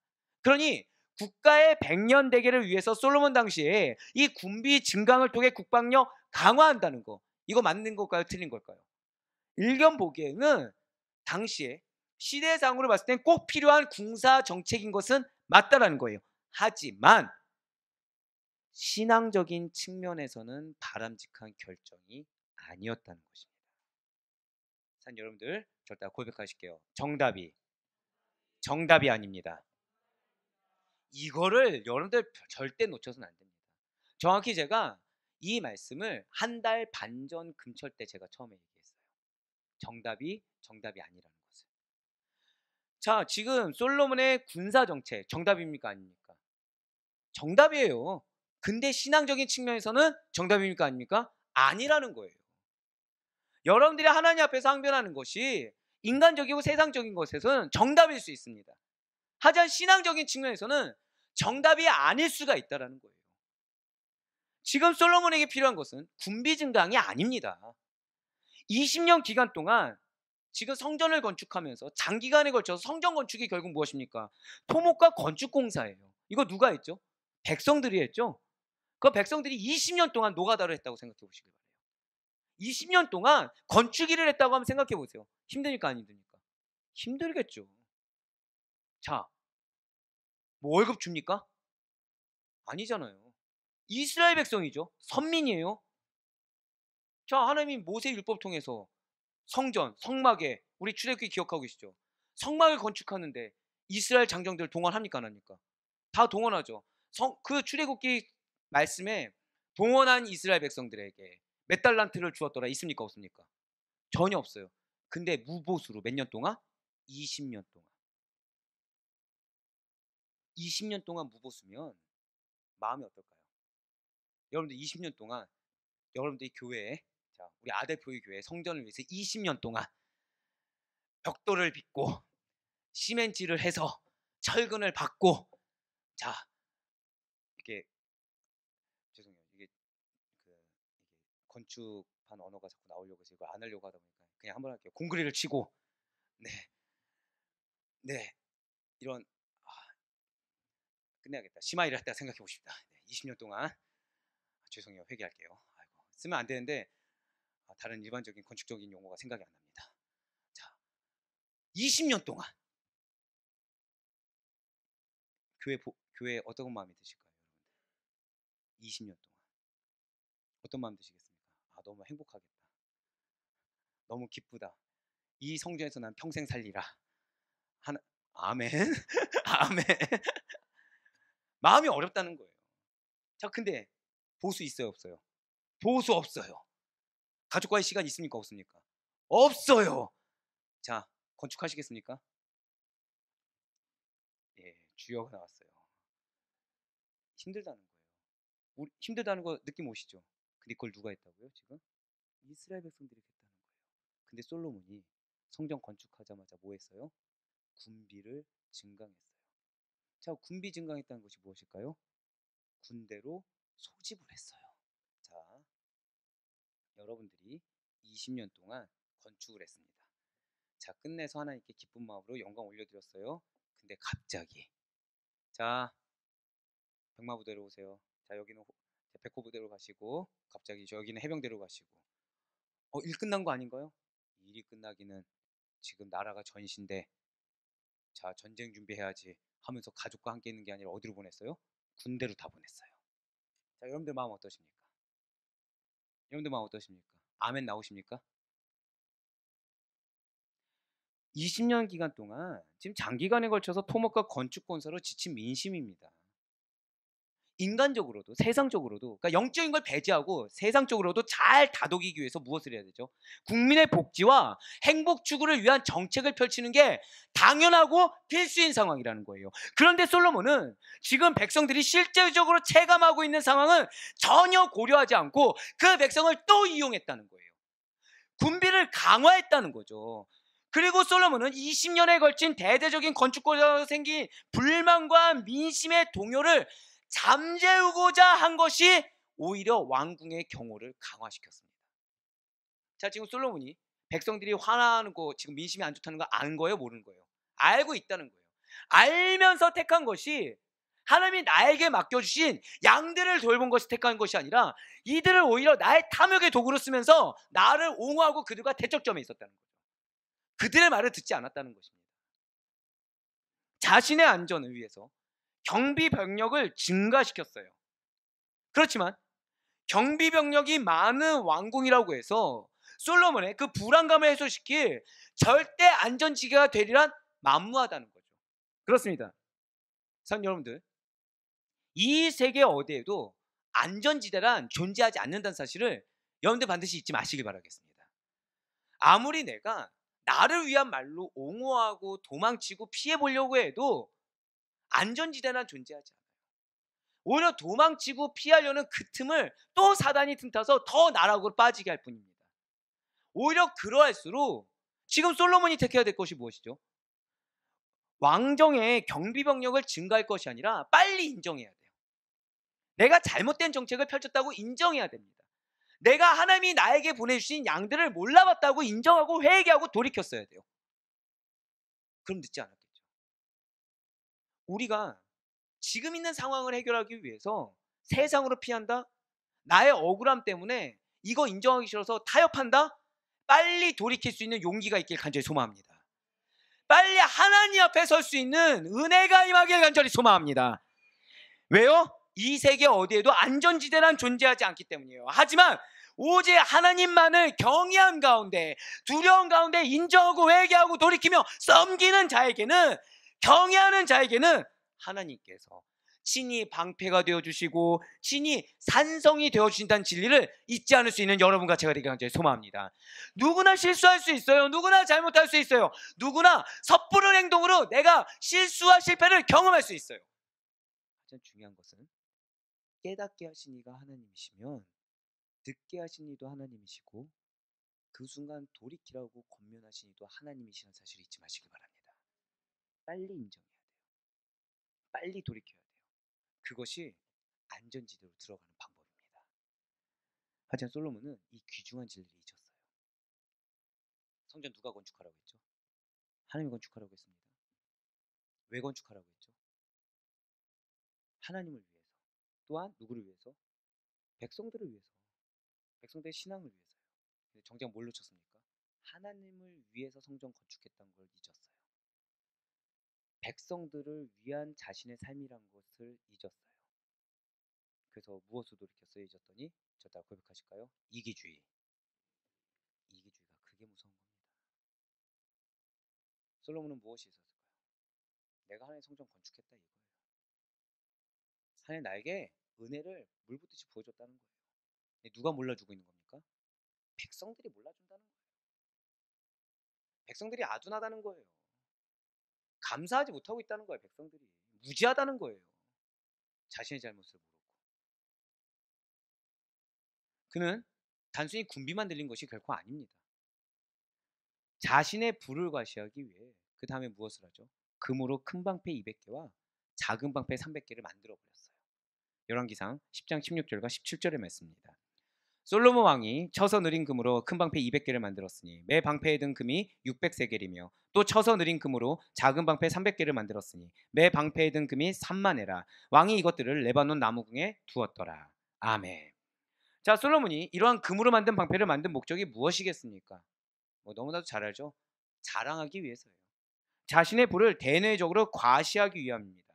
그러니 국가의 백년 대계를 위해서 솔로몬 당시에 이 군비 증강을 통해 국방력 강화한다는 거, 이거 맞는 걸까요? 틀린 걸까요? 일견 보기에는 당시에 시대상으로 봤을 땐 꼭 필요한 군사 정책인 것은 맞다라는 거예요. 하지만 신앙적인 측면에서는 바람직한 결정이 아니었다는 것입니다. 산 여러분들, 절대 고백하실게요. 정답이 아닙니다. 이거를 여러분들 절대 놓쳐서는 안 됩니다. 정확히 제가 이 말씀을 한 달 반 전 금철 때 제가 처음에 얘기했어요. 정답이 아니라는 것을. 자, 지금 솔로몬의 군사 정책 정답입니까 아닙니까? 정답이에요. 근데 신앙적인 측면에서는 정답입니까 아닙니까? 아니라는 거예요. 여러분들이 하나님 앞에서 항변하는 것이 인간적이고 세상적인 것에서는 정답일 수 있습니다. 하지만 신앙적인 측면에서는 정답이 아닐 수가 있다는 거예요. 지금 솔로몬에게 필요한 것은 군비 증강이 아닙니다. 20년 기간 동안 지금 성전을 건축하면서 장기간에 걸쳐서 성전 건축이 결국 무엇입니까? 토목과 건축공사예요. 이거 누가 했죠? 백성들이 했죠. 그 백성들이 20년 동안 노가다를 했다고 생각해 보시기 바래요. 20년 동안 건축 일을 했다고 하면 생각해 보세요. 힘드니까 안 힘드니까? 힘들겠죠. 자, 뭐 월급 줍니까? 아니잖아요. 이스라엘 백성이죠. 선민이에요. 자, 하나님이 모세 율법 통해서 성전, 성막에 우리 출애굽기 기억하고 계시죠? 성막을 건축하는데 이스라엘 장정들 동원합니까 안 합니까? 다 동원하죠. 그 출애굽기 말씀에 동원한 이스라엘 백성들에게 몇 달란트를 주었더라 있습니까 없습니까? 전혀 없어요. 근데 무보수로 몇 년 동안? 20년 동안. 20년 동안 무보수면 마음이 어떨까요? 여러분들 20년 동안 여러분들이 교회에, 자, 우리 아델포유 교회 성전을 위해서 20년 동안 벽돌을 빚고 시멘트를 해서 철근을 받고, 자, 이게 죄송해요. 이게 건축한 언어가 자꾸 나오려고 해서 이거 안 하려고 하다 보니까 그냥 한번 할게요. 공구리를 치고, 네, 네, 이런, 끝내야겠다. 심하이를 했다 생각해 보십니다. 네, 20년 동안, 죄송해요. 회개할게요. 아이고, 쓰면 안 되는데 다른 일반적인 건축적인 용어가 생각이 안 납니다. 자, 20년 동안 교회 어떤 마음이 드실까요, 여러분들? 20년 동안 어떤 마음 드시겠습니까? 너무 행복하겠다. 너무 기쁘다. 이 성전에서 난 평생 살리라. 하나, 아멘. 아멘. 마음이 어렵다는 거예요. 자, 근데 보수 있어요, 없어요? 보수 없어요. 가족과의 시간 있습니까, 없습니까? 없어요. 자, 건축하시겠습니까? 예, 주여가 나왔어요. 힘들다는 거예요. 힘들다는 거 느낌 오시죠? 근데 그걸 누가 했다고요, 지금? 이스라엘 백성들이 했다는 거예요. 근데 솔로몬이 성전 건축하자마자 뭐 했어요? 군비를 증강했어요. 자, 군비 증강했다는 것이 무엇일까요? 군대로 소집을 했어요. 자, 여러분들이 20년 동안 건축을 했습니다. 자, 끝내서 하나님께 기쁜 마음으로 영광 올려드렸어요. 근데 갑자기 자, 백마부대로 오세요. 자, 여기는 백호부대로 가시고 갑자기 여기는 해병대로 가시고 일 끝난 거 아닌가요? 일이 끝나기는 지금 나라가 전신데 자, 전쟁 준비해야지 하면서 가족과 함께 있는 게 아니라 어디로 보냈어요? 군대로 다 보냈어요. 자, 여러분들 마음 어떠십니까? 여러분들 마음 어떠십니까? 아멘 나오십니까? 20년 기간 동안 지금 장기간에 걸쳐서 토목과 건축 건설로 지친 민심입니다. 인간적으로도 세상적으로도 그러니까 영적인 걸 배제하고 세상적으로도 잘 다독이기 위해서 무엇을 해야 되죠? 국민의 복지와 행복 추구를 위한 정책을 펼치는 게 당연하고 필수인 상황이라는 거예요. 그런데 솔로몬은 지금 백성들이 실제적으로 체감하고 있는 상황은 전혀 고려하지 않고 그 백성을 또 이용했다는 거예요. 군비를 강화했다는 거죠. 그리고 솔로몬은 20년에 걸친 대대적인 건축과정에서 생긴 불만과 민심의 동요를 잠재우고자 한 것이 오히려 왕궁의 경호를 강화시켰습니다. 자, 지금 솔로몬이 백성들이 화나는 거 지금 민심이 안 좋다는 거 아는 거예요, 모르는 거예요? 알고 있다는 거예요. 알면서 택한 것이 하나님이 나에게 맡겨주신 양들을 돌본 것이 택한 것이 아니라 이들을 오히려 나의 탐욕의 도구로 쓰면서 나를 옹호하고 그들과 대척점에 있었다는 거예요. 그들의 말을 듣지 않았다는 것입니다. 자신의 안전을 위해서 경비 병력을 증가시켰어요. 그렇지만 경비 병력이 많은 왕궁이라고 해서 솔로몬의 그 불안감을 해소시킬 절대 안전지대가 되리란 만무하다는 거죠. 그렇습니다. 선 여러분들, 이 세계 어디에도 안전지대란 존재하지 않는다는 사실을 여러분들 반드시 잊지 마시길 바라겠습니다. 아무리 내가 나를 위한 말로 옹호하고 도망치고 피해보려고 해도 안전지대란 존재하지 않아요. 오히려 도망치고 피하려는 그 틈을 또 사단이 틈타서 더 나락으로 빠지게 할 뿐입니다. 오히려 그러할수록 지금 솔로몬이 택해야 될 것이 무엇이죠? 왕정의 경비병력을 증가할 것이 아니라 빨리 인정해야 돼요. 내가 잘못된 정책을 펼쳤다고 인정해야 됩니다. 내가 하나님이 나에게 보내주신 양들을 몰라봤다고 인정하고 회개하고 돌이켰어야 돼요. 그럼 늦지 않았겠죠. 우리가 지금 있는 상황을 해결하기 위해서 세상으로 피한다? 나의 억울함 때문에 이거 인정하기 싫어서 타협한다? 빨리 돌이킬 수 있는 용기가 있길 간절히 소망합니다. 빨리 하나님 앞에 설 수 있는 은혜가 임하길 간절히 소망합니다. 왜요? 이 세계 어디에도 안전지대란 존재하지 않기 때문이에요. 하지만 오직 하나님만을 경외한 가운데 두려운 가운데 인정하고 회개하고 돌이키며 섬기는 자에게는 경외하는 자에게는 하나님께서 친히 방패가 되어주시고 친히 산성이 되어주신다는 진리를 잊지 않을 수 있는 여러분과 제가 되길 간절히 소망합니다. 누구나 실수할 수 있어요. 누구나 잘못할 수 있어요. 누구나 섣부른 행동으로 내가 실수와 실패를 경험할 수 있어요. 가장 중요한 것은 깨닫게 하신 이가 하나님이시면 듣게 하신 이도 하나님이시고 그 순간 돌이키라고 권면하신 이도 하나님이시라는 사실을 잊지 마시길 바랍니다. 빨리 인정해야 돼요. 빨리 돌이켜야 돼요. 그것이 안전지대로 들어가는 방법입니다. 하지만 솔로몬은 이 귀중한 진리를 잊었어요. 성전 누가 건축하라고 했죠? 하나님이 건축하라고 했습니다. 왜 건축하라고 했죠? 하나님을 위해서. 또한 누구를 위해서? 백성들을 위해서. 백성들의 신앙을 위해서요. 근데 정작 뭘 놓쳤습니까? 하나님을 위해서 성전 건축했다는 걸 잊었어요. 백성들을 위한 자신의 삶이란 것을 잊었어요. 그래서 무엇을 돌이켰어요? 잊었더니 저다 고백하실까요? 이기주의. 이기주의가 그게 무서운 겁니다. 솔로몬은 무엇이 있었을까요? 내가 하나님의 성전 건축했다 이거예요. 하나님 나에게 은혜를 물 붓듯이 부어줬다는 거예요. 근데 누가 몰라주고 있는 겁니까? 백성들이 몰라준다는 거예요. 백성들이 아둔하다는 거예요. 감사하지 못하고 있다는 거예요. 백성들이 무지하다는 거예요. 자신의 잘못을 모르고. 그는 단순히 군비만 들린 것이 결코 아닙니다. 자신의 부를 과시하기 위해 그 다음에 무엇을 하죠? 금으로 큰 방패 200개와 작은 방패 300개를 만들어 버렸어요. 열왕기상 10장 16절과 17절의 말씀입니다. 솔로몬 왕이 쳐서 느린 금으로 큰 방패 200개를 만들었으니 매 방패에 든 금이 600세겔이며 또 쳐서 느린 금으로 작은 방패 300개를 만들었으니 매 방패에 든 금이 3만에라. 왕이 이것들을 레바논 나무궁에 두었더라. 아멘. 자, 솔로몬이 이러한 금으로 만든 방패를 만든 목적이 무엇이겠습니까? 너무나도 잘 알죠? 자랑하기 위해서예요. 자신의 부를 대내적으로 과시하기 위함입니다.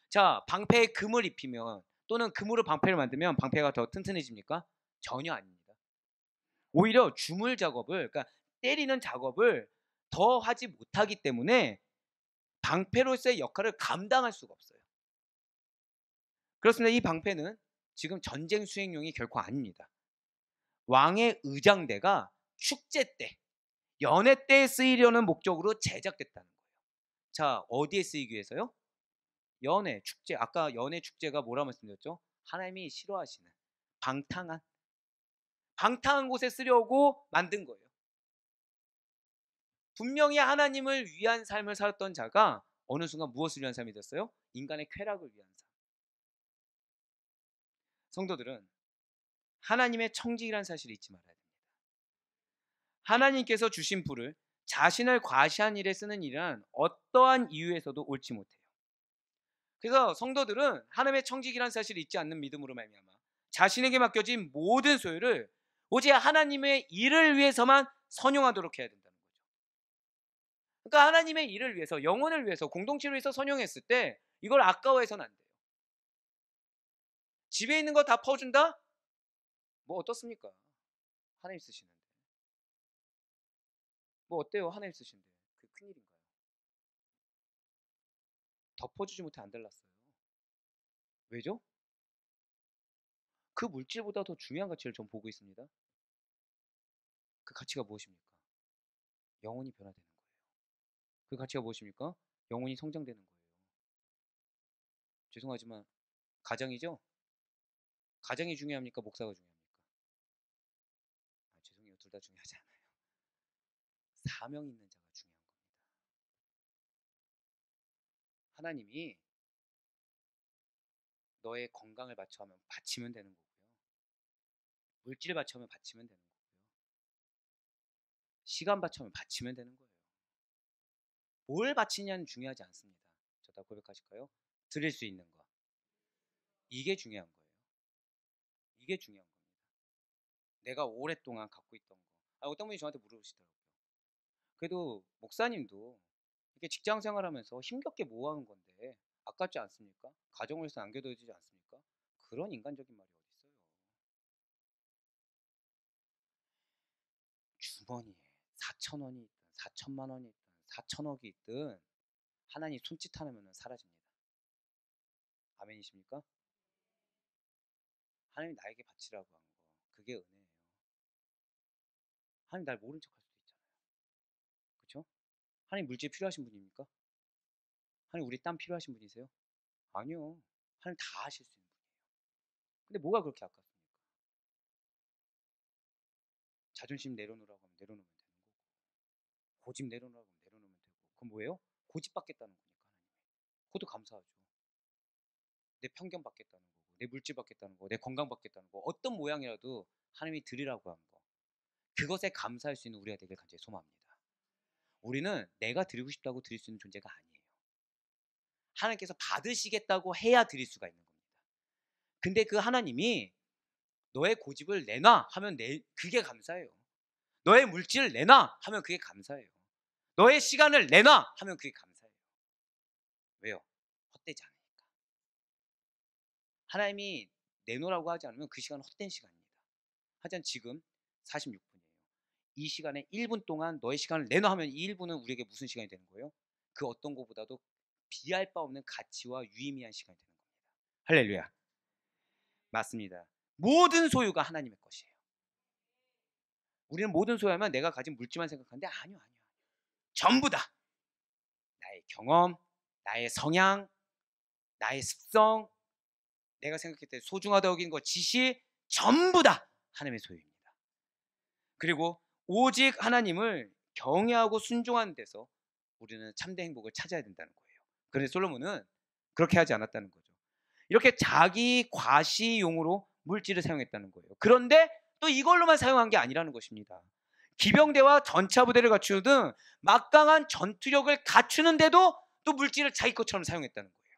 자, 방패에 금을 입히면 또는 금으로 방패를 만들면 방패가 더 튼튼해집니까? 전혀 아닙니다. 오히려 주물 작업을, 그러니까 때리는 작업을 더 하지 못하기 때문에 방패로서의 역할을 감당할 수가 없어요. 그렇습니다. 이 방패는 지금 전쟁 수행용이 결코 아닙니다. 왕의 의장대가 축제 때, 연회 때에 쓰이려는 목적으로 제작됐다는 거예요. 자, 어디에 쓰이기 위해서요? 연회, 축제. 아까 연회 축제가 뭐라 말씀드렸죠? 하나님이 싫어하시는 방탕한 곳에 쓰려고 만든 거예요. 분명히 하나님을 위한 삶을 살았던 자가 어느 순간 무엇을 위한 삶이 됐어요? 인간의 쾌락을 위한 삶. 성도들은 하나님의 청직이라는 사실을 잊지 말아야 됩니다. 하나님께서 주신 부를 자신을 과시한 일에 쓰는 일은 어떠한 이유에서도 옳지 못해요. 그래서 성도들은 하나님의 청직이라는 사실을 잊지 않는 믿음으로 말미암아 자신에게 맡겨진 모든 소유를 오직 하나님의 일을 위해서만 선용하도록 해야 된다는 거죠. 그러니까 하나님의 일을 위해서, 영혼을 위해서, 공동체를 위해서 선용했을 때 이걸 아까워해서는 안 돼요. 집에 있는 거 다 퍼준다? 어떻습니까? 하나님 쓰시는데. 어때요? 하나님 쓰시는데. 그게 큰일인가요? 덮어주지 못해 안 달랐어요. 왜죠? 그 물질보다 더 중요한 가치를 전 보고 있습니다. 그 가치가 무엇입니까? 영혼이 변화되는 거예요. 그 가치가 무엇입니까? 영혼이 성장되는 거예요. 죄송하지만 가장이죠? 가장이 중요합니까? 목사가 중요합니까? 죄송해요. 둘 다 중요하지 않아요. 사명 있는 자가 중요한 겁니다. 하나님이 너의 건강을 바치면 되는 거고요. 물질 바치면 바치면 되는 거고요. 시간 바치면 되는 거예요. 뭘 바치냐는 중요하지 않습니다. 저 다 고백하실까요? 드릴 수 있는 거. 이게 중요한 거예요. 이게 중요한 겁니다. 내가 오랫동안 갖고 있던 거. 어떤 분이 저한테 물어보시더라고요. 그래도 목사님도 이렇게 직장 생활하면서 힘겹게 모아온 건데 아깝지 않습니까? 가정을 위해서 남겨두지 않습니까? 그런 인간적인 말이 어디 있어요? 주머니에 4,000원이 있든 4천만 원이 있든 4천억이 있든 하나님 손짓 하나면 사라집니다. 아멘이십니까? 하나님 나에게 바치라고 한 거, 그게 은혜예요. 하나님 날 모른 척 할 수도 있잖아요. 그렇죠? 하나님 물질 필요하신 분입니까? 하나님 우리 땀 필요하신 분이세요? 아니요. 하나님 다 하실 수 있는 분이에요. 근데 뭐가 그렇게 아깝습니까? 자존심 내려놓으라고 하면 내려놓으면 되는 거고, 고집 내려놓으라고 하면 내려놓으면 되고, 그럼 뭐예요? 고집 받겠다는 거니까 하나님이. 그것도 감사하죠. 내 편견 받겠다는 거고, 내 물질 받겠다는 거, 내 건강 받겠다는 거, 어떤 모양이라도 하나님이 드리라고 한 거, 그것에 감사할 수 있는 우리가 되길 간절히 소망합니다. 우리는 내가 드리고 싶다고 드릴 수 있는 존재가 아니에요. 하나님께서 받으시겠다고 해야 드릴 수가 있는 겁니다. 근데 그 하나님이 너의 고집을 내놔 하면 그게 감사해요. 너의 물질을 내놔 하면 그게 감사해요. 너의 시간을 내놔 하면 그게 감사해요. 왜요? 헛되지 않으니까. 하나님이 내놓으라고 하지 않으면 그 시간은 헛된 시간입니다. 하지만 지금 46분이에요. 이 시간에 1분 동안 너의 시간을 내놔 하면 이 1분은 우리에게 무슨 시간이 되는 거예요? 그 어떤 것보다도 비할 바 없는 가치와 유의미한 시간이 되는 겁니다. 할렐루야. 맞습니다. 모든 소유가 하나님의 것이에요. 우리는 모든 소유하면 내가 가진 물질만 생각하는데 아니요. 전부 다 나의 경험, 나의 성향, 나의 습성, 내가 생각했을 때 소중하다고 여기는 것, 지시 전부 다 하나님의 소유입니다. 그리고 오직 하나님을 경외하고 순종하는 데서 우리는 참된 행복을 찾아야 된다는 거예요. 그런데 솔로몬은 그렇게 하지 않았다는 거죠. 이렇게 자기 과시용으로 물질을 사용했다는 거예요. 그런데 또 이걸로만 사용한 게 아니라는 것입니다. 기병대와 전차 부대를 갖추는 막강한 전투력을 갖추는데도 또 물질을 자기 것처럼 사용했다는 거예요.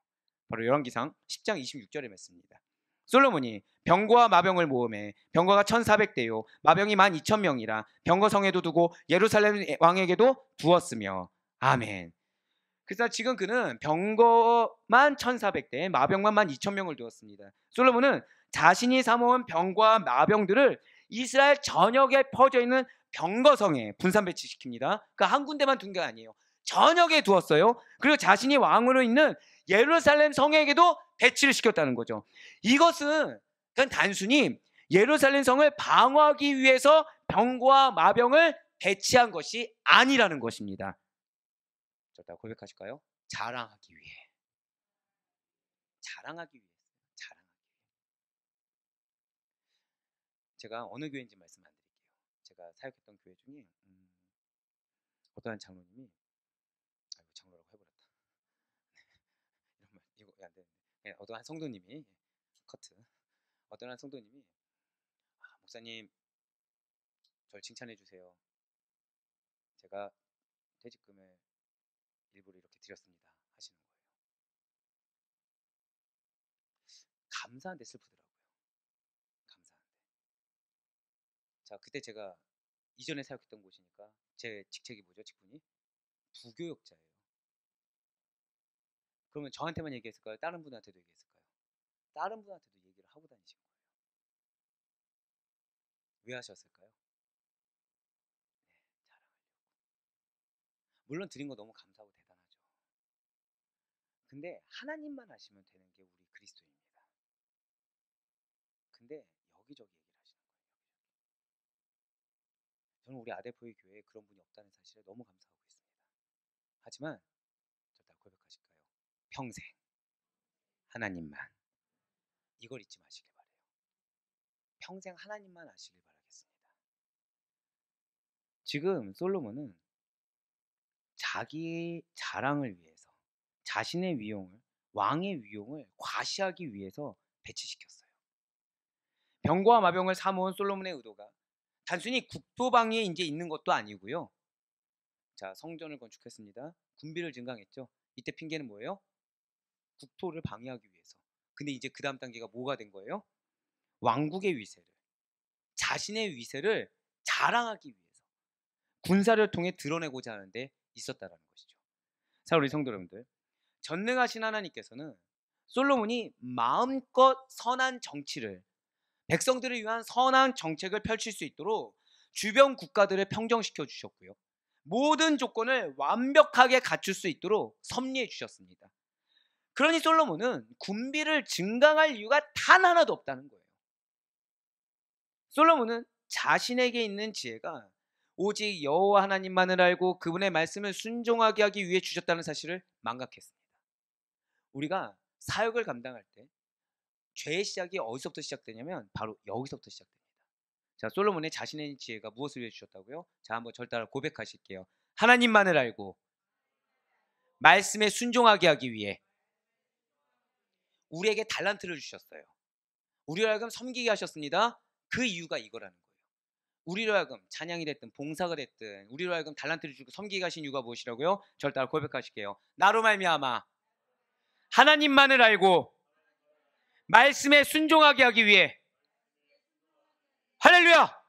바로 열왕기상 10장 26절에 맺습니다. 솔로몬이 병거와 마병을 모음해 병거가 1400대요 마병이 12,000명이라 병거성에도 두고 예루살렘 왕에게도 두었으며. 아멘. 그래서 지금 그는 병거만 1400대 마병만 12,000명을 두었습니다. 솔로몬은 자신이 사모은 병과 마병들을 이스라엘 전역에 퍼져있는 병거성에 분산 배치시킵니다. 그 한 군데만 둔 게 아니에요. 전역에 두었어요. 그리고 자신이 왕으로 있는 예루살렘 성에게도 배치를 시켰다는 거죠. 이것은 그냥 단순히 예루살렘 성을 방어하기 위해서 병과 마병을 배치한 것이 아니라는 것입니다. 자, 고백하실까요? 자랑하기 위해. 자랑하기 위해. 제가 어느 교회인지 말씀 안 드릴게요. 제가 사역했던 교회 중에 어떠한 장로님이 장로라고 해버렸다. 이런 말 이거 안 되는데. 어떠한 성도님이 커트. 어떠한 성도님이 목사님 저를 칭찬해 주세요. 제가 퇴직금을 일부러 이렇게 드렸습니다. 하시는 거예요. 감사한데 슬프더라고요. 감사한데. 자, 그때 제가 이전에 사역했던 곳이니까 제 직책이 뭐죠? 직분이? 부교역자예요. 그러면 저한테만 얘기했을까요? 다른 분한테도 얘기했을까요? 다른 분한테도 얘기를 하고 다니신 거예요. 왜 하셨을까요? 네, 자랑하려고. 물론 드린 거 너무 감사하고 대단하죠. 근데 하나님만 아시면 되는 게 우리 그리스도입니다. 근데 여기저기 얘기를 하시는 거예요. 저는 우리 아데포의 교회에 그런 분이 없다는 사실에 너무 감사하고 있습니다. 하지만 저 다 고백하실까요? 평생 하나님만. 이걸 잊지 마시길 바래요. 평생 하나님만 아시길 바라겠습니다. 지금 솔로몬은 자기 자랑을 위해서 자신의 위용을, 왕의 위용을 과시하기 위해서 배치시켰어요. 병거와 마병을 사모은 솔로몬의 의도가 단순히 국토방위에 이제 있는 것도 아니고요. 자, 성전을 건축했습니다. 군비를 증강했죠. 이때 핑계는 뭐예요? 국토를 방위하기 위해서. 근데 이제 그 다음 단계가 뭐가 된 거예요? 왕국의 위세를, 자신의 위세를 자랑하기 위해서 군사를 통해 드러내고자 하는데 있었다라는 것이죠. 자, 우리 성도 여러분들, 전능하신 하나님께서는 솔로몬이 마음껏 선한 정치를, 백성들을 위한 선한 정책을 펼칠 수 있도록 주변 국가들을 평정시켜 주셨고요. 모든 조건을 완벽하게 갖출 수 있도록 섭리해 주셨습니다. 그러니 솔로몬은 군비를 증강할 이유가 단 하나도 없다는 거예요. 솔로몬은 자신에게 있는 지혜가 오직 여호와 하나님만을 알고 그분의 말씀을 순종하게 하기 위해 주셨다는 사실을 망각했습니다. 우리가 사역을 감당할 때 죄의 시작이 어디서부터 시작되냐면 바로 여기서부터 시작됩니다. 자, 솔로몬의 자신의 지혜가 무엇을 위해 주셨다고요? 자, 한번 절 따라 고백하실게요. 하나님만을 알고 말씀에 순종하게 하기 위해 우리에게 달란트를 주셨어요. 우리로 하여금 섬기게 하셨습니다. 그 이유가 이거라는 거예요. 우리로 하여금 찬양이 됐든 봉사가 됐든 우리로 하여금 달란트를 주고 섬기게 하신 이유가 무엇이라고요? 절 따라 고백하실게요. 나로 말미암아 하나님만을 알고 말씀에 순종하게 하기 위해. 할렐루야!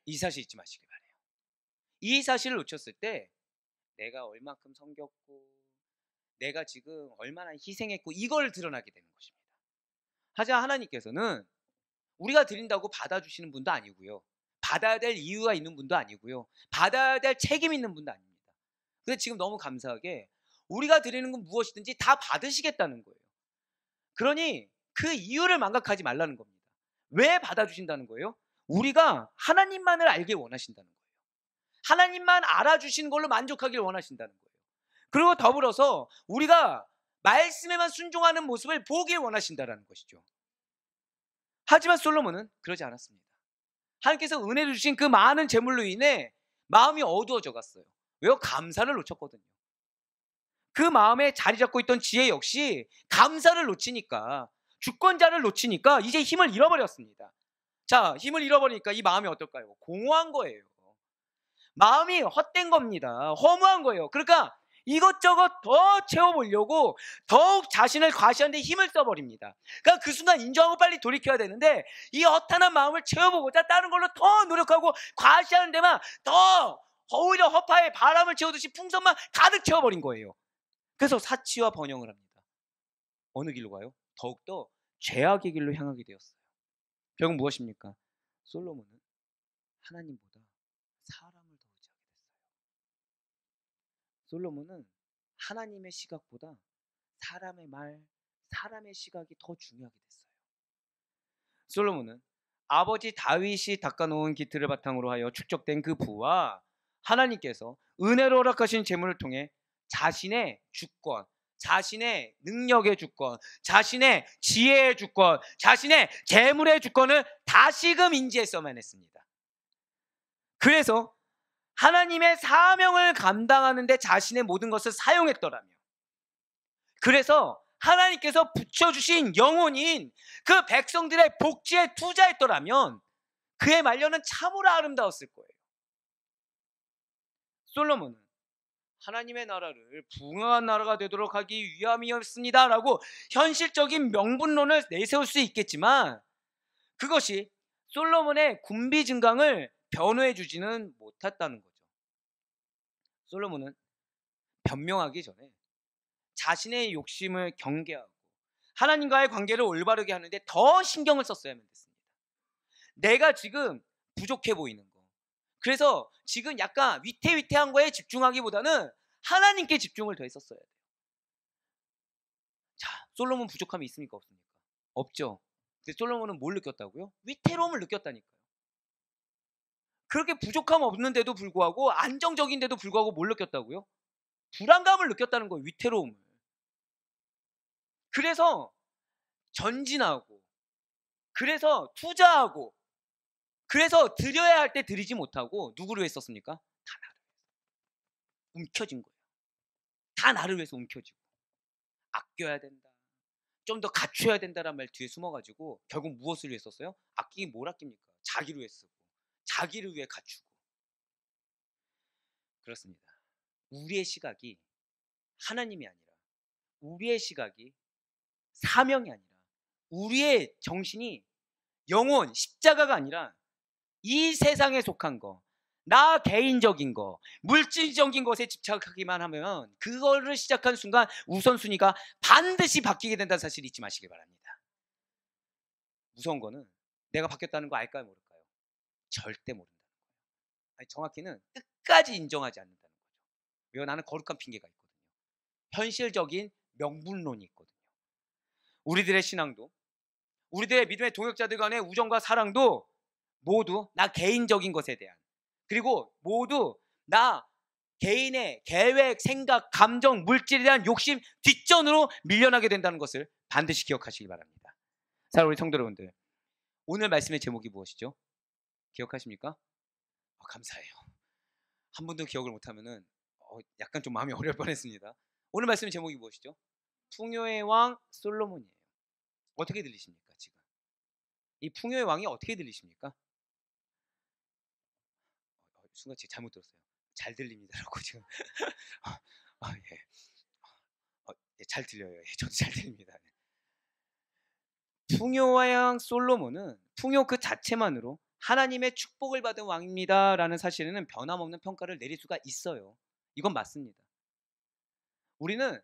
이 사실 잊지 마시길 바래요. 이 사실을 놓쳤을 때 내가 얼만큼 섬겼고 내가 지금 얼마나 희생했고 이걸 드러나게 되는 것입니다. 하지만 하나님께서는 우리가 드린다고 받아주시는 분도 아니고요. 받아야 될 이유가 있는 분도 아니고요. 받아야 될 책임 있는 분도 아닙니다. 근데 지금 너무 감사하게 우리가 드리는 건 무엇이든지 다 받으시겠다는 거예요. 그러니 그 이유를 망각하지 말라는 겁니다. 왜 받아주신다는 거예요? 우리가 하나님만을 알길 원하신다는 거예요. 하나님만 알아주시는 걸로 만족하길 원하신다는 거예요. 그리고 더불어서 우리가 말씀에만 순종하는 모습을 보길 원하신다는 것이죠. 하지만 솔로몬은 그러지 않았습니다. 하나님께서 은혜를 주신 그 많은 재물로 인해 마음이 어두워져 갔어요. 왜요? 감사를 놓쳤거든요. 그 마음에 자리 잡고 있던 지혜 역시 감사를 놓치니까, 주권자를 놓치니까 이제 힘을 잃어버렸습니다. 자, 힘을 잃어버리니까 이 마음이 어떨까요? 공허한 거예요. 마음이 헛된 겁니다. 허무한 거예요. 그러니까 이것저것 더 채워보려고 더욱 자신을 과시하는 데 힘을 써버립니다. 그러니까 그 순간 인정하고 빨리 돌이켜야 되는데 이 허탄한 마음을 채워보고자 다른 걸로 더 노력하고 과시하는 데만 더 오히려 허파에 바람을 채우듯이 풍선만 가득 채워버린 거예요. 그래서 사치와 번영을 합니다. 어느 길로 가요? 더욱더 죄악의 길로 향하게 되었어요. 결국 무엇입니까? 솔로몬은 하나님보다 사람을 더 의지하게 됐어요. 솔로몬은 하나님의 시각보다 사람의 말, 사람의 시각이 더 중요하게 됐어요. 솔로몬은 아버지 다윗이 닦아놓은 기틀을 바탕으로 하여 축적된 그 부와 하나님께서 은혜로 허락하신 재물을 통해 자신의 주권, 자신의 능력의 주권, 자신의 지혜의 주권, 자신의 재물의 주권을 다시금 인지했어야만 했습니다. 그래서 하나님의 사명을 감당하는데 자신의 모든 것을 사용했더라며, 그래서 하나님께서 붙여주신 영혼인 그 백성들의 복지에 투자했더라면 그의 말년은 참으로 아름다웠을 거예요. 솔로몬은 하나님의 나라를 부흥한 나라가 되도록 하기 위함이었습니다 라고 현실적인 명분론을 내세울 수 있겠지만 그것이 솔로몬의 군비 증강을 변호해 주지는 못했다는 거죠. 솔로몬은 변명하기 전에 자신의 욕심을 경계하고 하나님과의 관계를 올바르게 하는데 더 신경을 썼어야만 됐습니다. 내가 지금 부족해 보이는 거, 그래서 지금 약간 위태위태한 거에 집중하기보다는 하나님께 집중을 더 했었어야 돼요. 자, 솔로몬 부족함이 있습니까? 없습니까? 없죠. 근데 솔로몬은 뭘 느꼈다고요? 위태로움을 느꼈다니까요. 그렇게 부족함 없는데도 불구하고 안정적인데도 불구하고 뭘 느꼈다고요? 불안감을 느꼈다는 거예요. 위태로움을. 그래서 전진하고, 그래서 투자하고, 그래서 드려야 할 때 드리지 못하고 누구를 했었습니까? 다 나를 위해서. 움켜진 거예요. 다 나를 위해서 움켜쥐고 아껴야 된다, 좀 더 갖춰야 된다라는 말 뒤에 숨어가지고 결국 무엇을 위해 썼어요? 아끼긴 뭘 아낍니까? 자기를 위해 쓰고 자기를 위해 갖추고. 그렇습니다. 우리의 시각이 하나님이 아니라, 우리의 시각이 사명이 아니라, 우리의 정신이 영혼, 십자가가 아니라 이 세상에 속한 거, 나 개인적인 거, 물질적인 것에 집착하기만 하면 그거를 시작한 순간 우선순위가 반드시 바뀌게 된다는 사실을 잊지 마시길 바랍니다. 무서운 거는 내가 바뀌었다는 거 알까요, 모를까요? 절대 모른다는 거예요. 아니, 정확히는 끝까지 인정하지 않는다는 거죠. 왜요? 나는 거룩한 핑계가 있거든요. 현실적인 명분론이 있거든요. 우리들의 신앙도, 우리들의 믿음의 동역자들 간의 우정과 사랑도 모두 나 개인적인 것에 대한, 그리고 모두 나 개인의 계획, 생각, 감정, 물질에 대한 욕심 뒷전으로 밀려나게 된다는 것을 반드시 기억하시기 바랍니다. 자, 우리 성도 여러분들, 오늘 말씀의 제목이 무엇이죠? 기억하십니까? 감사해요. 한 분도 기억을 못하면은 약간 좀 마음이 어려울 뻔했습니다. 오늘 말씀의 제목이 무엇이죠? 풍요의 왕 솔로몬이에요. 어떻게 들리십니까? 지금 이 풍요의 왕이 어떻게 들리십니까? 순간 제가 잘못 들었어요. 잘 들립니다라고 지금. 예. 예, 잘 들려요. 예, 저도 잘 들립니다. 풍요의 왕 솔로몬은 풍요 그 자체만으로 하나님의 축복을 받은 왕입니다라는 사실에는 변함없는 평가를 내릴 수가 있어요. 이건 맞습니다. 우리는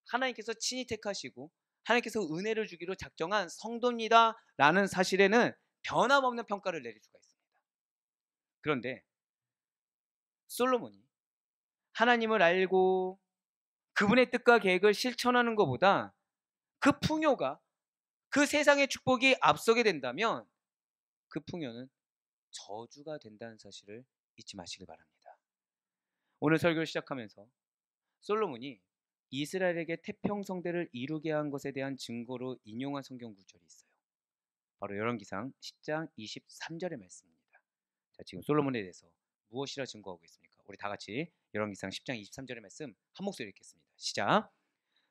하나님께서 친히 택하시고 하나님께서 은혜를 주기로 작정한 성도입니다라는 사실에는 변함없는 평가를 내릴 수가 있습니다. 그런데 솔로몬이 하나님을 알고 그분의 뜻과 계획을 실천하는 것보다 그 풍요가, 그 세상의 축복이 앞서게 된다면 그 풍요는 저주가 된다는 사실을 잊지 마시길 바랍니다. 오늘 설교를 시작하면서 솔로몬이 이스라엘에게 태평성대를 이루게 한 것에 대한 증거로 인용한 성경 구절이 있어요. 바로 열왕기상 10장 23절의 말씀입니다. 자, 지금 솔로몬에 대해서 무엇이라 증거하고 있습니까? 우리 다 같이 열왕기상 10장 23절의 말씀 한 목소리 읽겠습니다. 시작.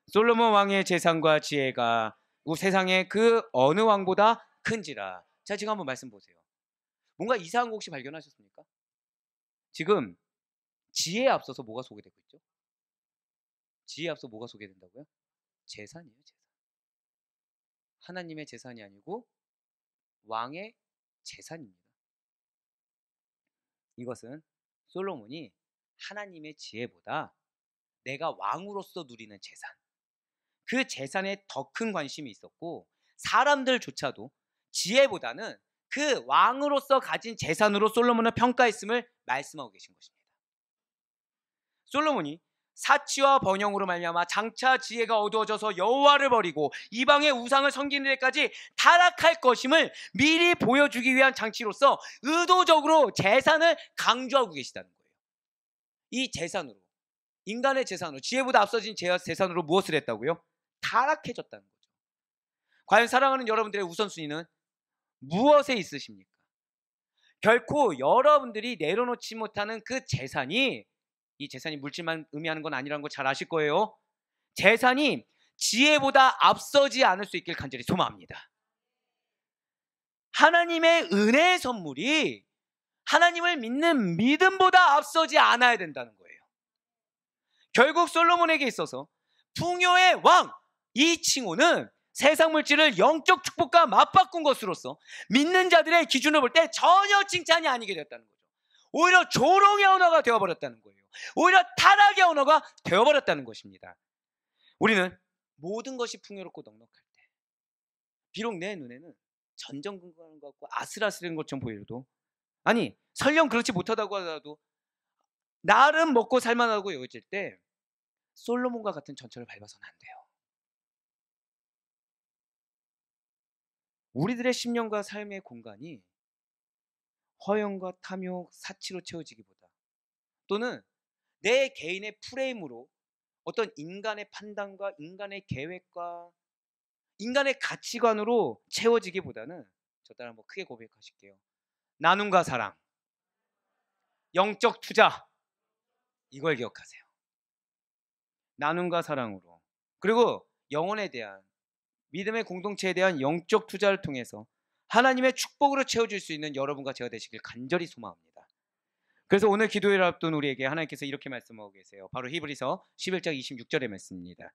솔로몬 왕의 재산과 지혜가 세상의 그 어느 왕보다 큰지라 자, 지금 한번 말씀 보세요. 뭔가 이상한 거 혹시 발견하셨습니까? 지금 지혜에 앞서서 뭐가 소개되고 있죠? 지혜에 앞서 뭐가 소개된다고요? 재산이에요, 재산. 하나님의 재산이 아니고 왕의 재산입니다. 이것은 솔로몬이 하나님의 지혜보다 내가 왕으로서 누리는 재산, 그 재산에 더 큰 관심이 있었고, 사람들조차도 지혜보다는 그 왕으로서 가진 재산으로 솔로몬을 평가했음을 말씀하고 계신 것입니다. 솔로몬이 사치와 번영으로 말미암아 장차 지혜가 어두워져서 여호와를 버리고 이방의 우상을 섬기는 데까지 타락할 것임을 미리 보여주기 위한 장치로서 의도적으로 재산을 강조하고 계시다는 거예요. 이 재산으로, 인간의 재산으로, 지혜보다 앞서진 재산으로 무엇을 했다고요? 타락해졌다는 거죠. 과연 사랑하는 여러분들의 우선순위는 무엇에 있으십니까? 결코 여러분들이 내려놓지 못하는 그 재산이, 이 재산이 물질만 의미하는 건 아니라는 거 잘 아실 거예요. 재산이 지혜보다 앞서지 않을 수 있길 간절히 소망합니다. 하나님의 은혜의 선물이 하나님을 믿는 믿음보다 앞서지 않아야 된다는 거예요. 결국 솔로몬에게 있어서 풍요의 왕, 이 칭호는 세상 물질을 영적 축복과 맞바꾼 것으로서 믿는 자들의 기준을 볼 때 전혀 칭찬이 아니게 되었다는 거죠. 오히려 조롱의 언어가 되어버렸다는 거예요. 오히려 타락의 언어가 되어버렸다는 것입니다. 우리는 모든 것이 풍요롭고 넉넉할 때, 비록 내 눈에는 전전긍긍한 것 같고 아슬아슬한 것처럼 보여도, 아니 설령 그렇지 못하다고 하더라도 나름 먹고 살만하고 여겨질 때 솔로몬과 같은 전철을 밟아서는 안 돼요. 우리들의 심령과 삶의 공간이 허영과 탐욕, 사치로 채워지기보다, 또는 내 개인의 프레임으로 어떤 인간의 판단과 인간의 계획과 인간의 가치관으로 채워지기보다는, 저 따라 한번 크게 고백하실게요. 나눔과 사랑, 영적 투자, 이걸 기억하세요. 나눔과 사랑으로, 그리고 영혼에 대한, 믿음의 공동체에 대한 영적 투자를 통해서 하나님의 축복으로 채워줄 수 있는 여러분과 제가 되시길 간절히 소망합니다. 그래서 오늘 기도회를 앞둔 우리에게 하나님께서 이렇게 말씀하고 계세요. 바로 히브리서 11장 26절의 말씀입니다.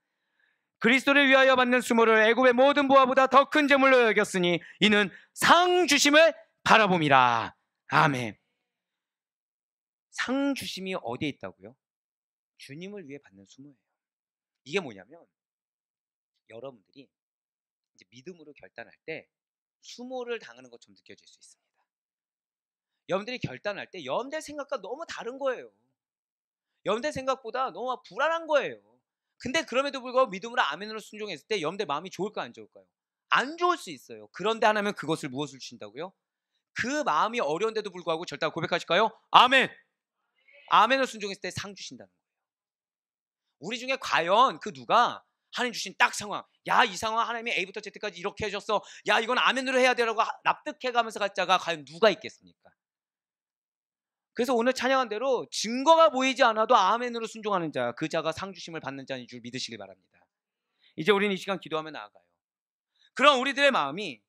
그리스도를 위하여 받는 수모를 애굽의 모든 부하보다 더 큰 재물로 여겼으니 이는 상 주심을 바라봄이라. 아멘. 상 주심이 어디에 있다고요? 주님을 위해 받는 수모예요. 이게 뭐냐면, 여러분들이 이제 믿음으로 결단할 때 수모를 당하는 것처럼 느껴질 수 있습니다. 여러분들이 결단할 때 여러분들 생각과 너무 다른 거예요. 여러분들 생각보다 너무 불안한 거예요. 근데 그럼에도 불구하고 믿음으로 아멘으로 순종했을 때 여러분들 마음이 좋을까요, 안 좋을까요? 안 좋을 수 있어요. 그런데 하나님은 그것을 무엇을 주신다고요? 그 마음이 어려운데도 불구하고 절대 고백하실까요? 아멘. 아멘으로 순종했을 때 상 주신다는 거예요. 우리 중에 과연 그 누가 하나님 주신 딱 상황, 야, 이 상황 하나님이 A부터 Z까지 이렇게 해줬어, 야, 이건 아멘으로 해야 되라고 납득해가면서 갈 자가 과연 누가 있겠습니까? 그래서 오늘 찬양한 대로 증거가 보이지 않아도 아멘으로 순종하는 자, 그 자가 상 주심을 받는 자인 줄 믿으시길 바랍니다. 이제 우리는 이 시간 기도하며 나아가요. 그럼 우리들의 마음이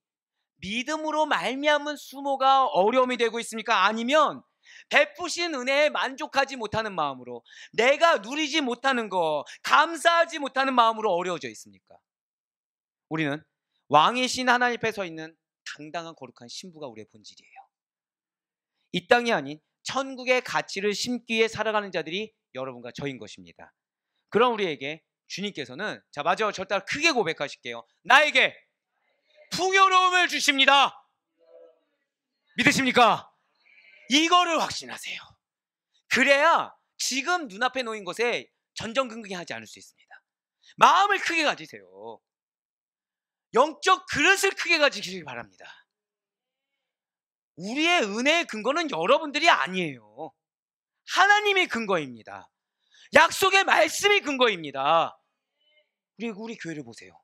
믿음으로 말미암은 수모가 어려움이 되고 있습니까? 아니면 베푸신 은혜에 만족하지 못하는 마음으로, 내가 누리지 못하는 거, 감사하지 못하는 마음으로 어려워져 있습니까? 우리는 왕이신 하나님 앞에 서 있는 당당한 거룩한 신부가 우리의 본질이에요. 이 땅이 아닌 천국의 가치를 심기 위해 살아가는 자들이 여러분과 저인 것입니다. 그럼 우리에게 주님께서는, 자, 마지막으로 저 따라 크게 고백하실게요. 나에게 풍요로움을 주십니다. 믿으십니까? 이거를 확신하세요. 그래야 지금 눈앞에 놓인 것에 전전긍긍히 하지 않을 수 있습니다. 마음을 크게 가지세요. 영적 그릇을 크게 가지시길 바랍니다. 우리의 은혜의 근거는 여러분들이 아니에요. 하나님이 근거입니다. 약속의 말씀이 근거입니다. 우리 교회를 보세요.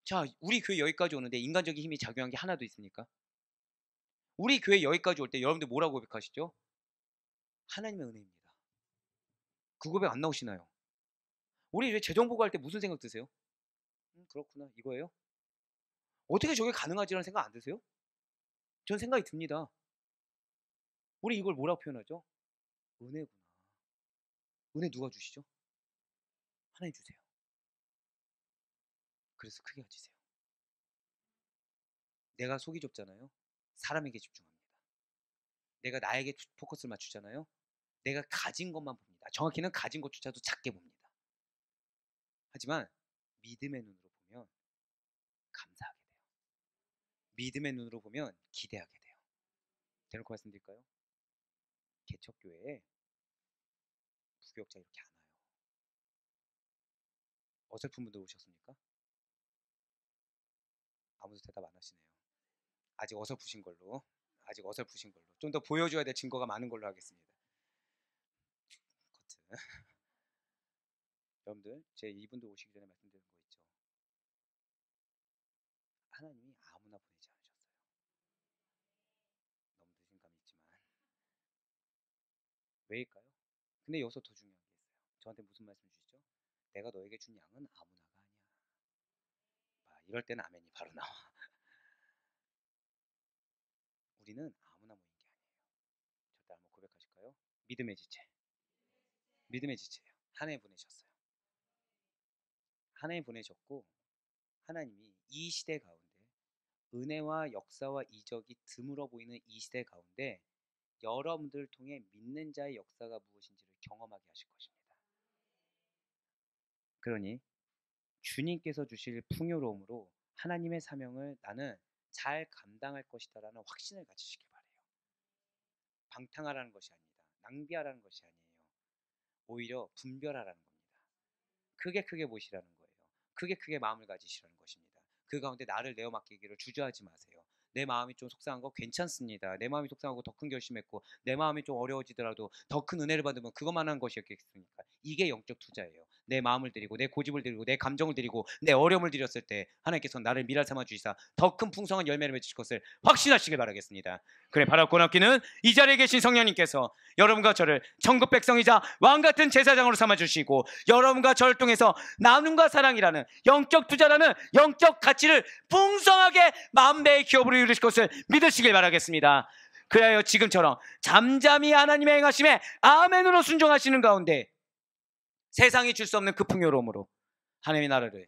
자, 우리 교회 여기까지 오는데 인간적인 힘이 작용한 게 하나도 있습니까? 우리 교회 여기까지 올 때 여러분들 뭐라고 고백하시죠? 하나님의 은혜입니다. 그 고백 안 나오시나요? 우리 왜 재정보고할 때 무슨 생각 드세요? 그렇구나, 이거예요? 어떻게 저게 가능하지라는 생각 안 드세요? 전 생각이 듭니다. 우리 이걸 뭐라고 표현하죠? 은혜구나. 은혜 누가 주시죠? 하나님 주세요. 그래서 크게 가지세요. 내가 속이 좁잖아요. 사람에게 집중합니다. 내가 나에게 포커스를 맞추잖아요. 내가 가진 것만 봅니다. 정확히는 가진 것조차도 작게 봅니다. 하지만 믿음의 눈으로 보면 감사하게 돼요. 믿음의 눈으로 보면 기대하게 돼요. 대놓고 말씀드릴까요? 개척교회에 부교역자 이렇게 안 와요. 어설픈 분들 오셨습니까? 아무도 대답 안 하시네요. 아직 어설프신 걸로. 좀 더 보여줘야 될 증거가 많은 걸로 하겠습니다. 커트. 여러분들, 제 이분들 오시기 전에 말씀드린 거 있죠. 하나님이 아무나 보내지 않으셨어요. 너무 늦은 감이 있지만. 왜일까요? 근데 여기서 더 중요한 게 있어요. 저한테 무슨 말씀 주시죠? 내가 너에게 준 양은 아무나가 아니야. 이럴 때는 아멘이 바로 나와. 우리는 아무나 모인 게 아니에요. 저 한번 고백하실까요? 믿음의 지체. 믿음의 지체예요. 하나님 보내셨어요. 하나님 보내셨고 하나님이 이 시대 가운데 은혜와 역사와 이적이 드물어 보이는 이 시대 가운데 여러분들을 통해 믿는 자의 역사가 무엇인지를 경험하게 하실 것입니다. 그러니 주님께서 주실 풍요로움으로 하나님의 사명을 나는 잘 감당할 것이다 라는 확신을 가지시기 바라요. 방탕하라는 것이 아닙니다. 낭비하라는 것이 아니에요. 오히려 분별하라는 겁니다. 크게 보시라는 거예요. 크게 마음을 가지시라는 것입니다. 그 가운데 나를 내어 맡기기를 주저하지 마세요. 내 마음이 좀 속상한 거 괜찮습니다. 내 마음이 속상하고 더 큰 결심했고 내 마음이 좀 어려워지더라도 더 큰 은혜를 받으면 그것만 한 것이었겠습니까? 이게 영적 투자예요. 내 마음을 드리고 내 고집을 드리고 내 감정을 드리고 내 어려움을 드렸을 때 하나님께서 나를 미랄 삼아 주시사 더 큰 풍성한 열매를 맺으실 것을 확신하시길 바라겠습니다. 그래 바로 고맙기는 이 자리에 계신 성령님께서 여러분과 저를 천국 백성이자 왕같은 제사장으로 삼아주시고 여러분과 저를 통해서 나눔과 사랑이라는 영적 투자라는 영적 가치를 풍성하게 만배의 기업으로 이루실 것을 믿으시길 바라겠습니다. 그래야 지금처럼 잠잠히 하나님의 행하심에 아멘으로 순종하시는 가운데 세상이 줄 수 없는 그 풍요로움으로 하나님의 나라를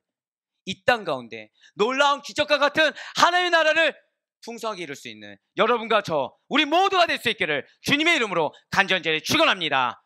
이 땅 가운데 놀라운 기적과 같은 하나님의 나라를 풍성하게 이룰 수 있는 여러분과 저 우리 모두가 될 수 있기를 주님의 이름으로 간절히 축원합니다.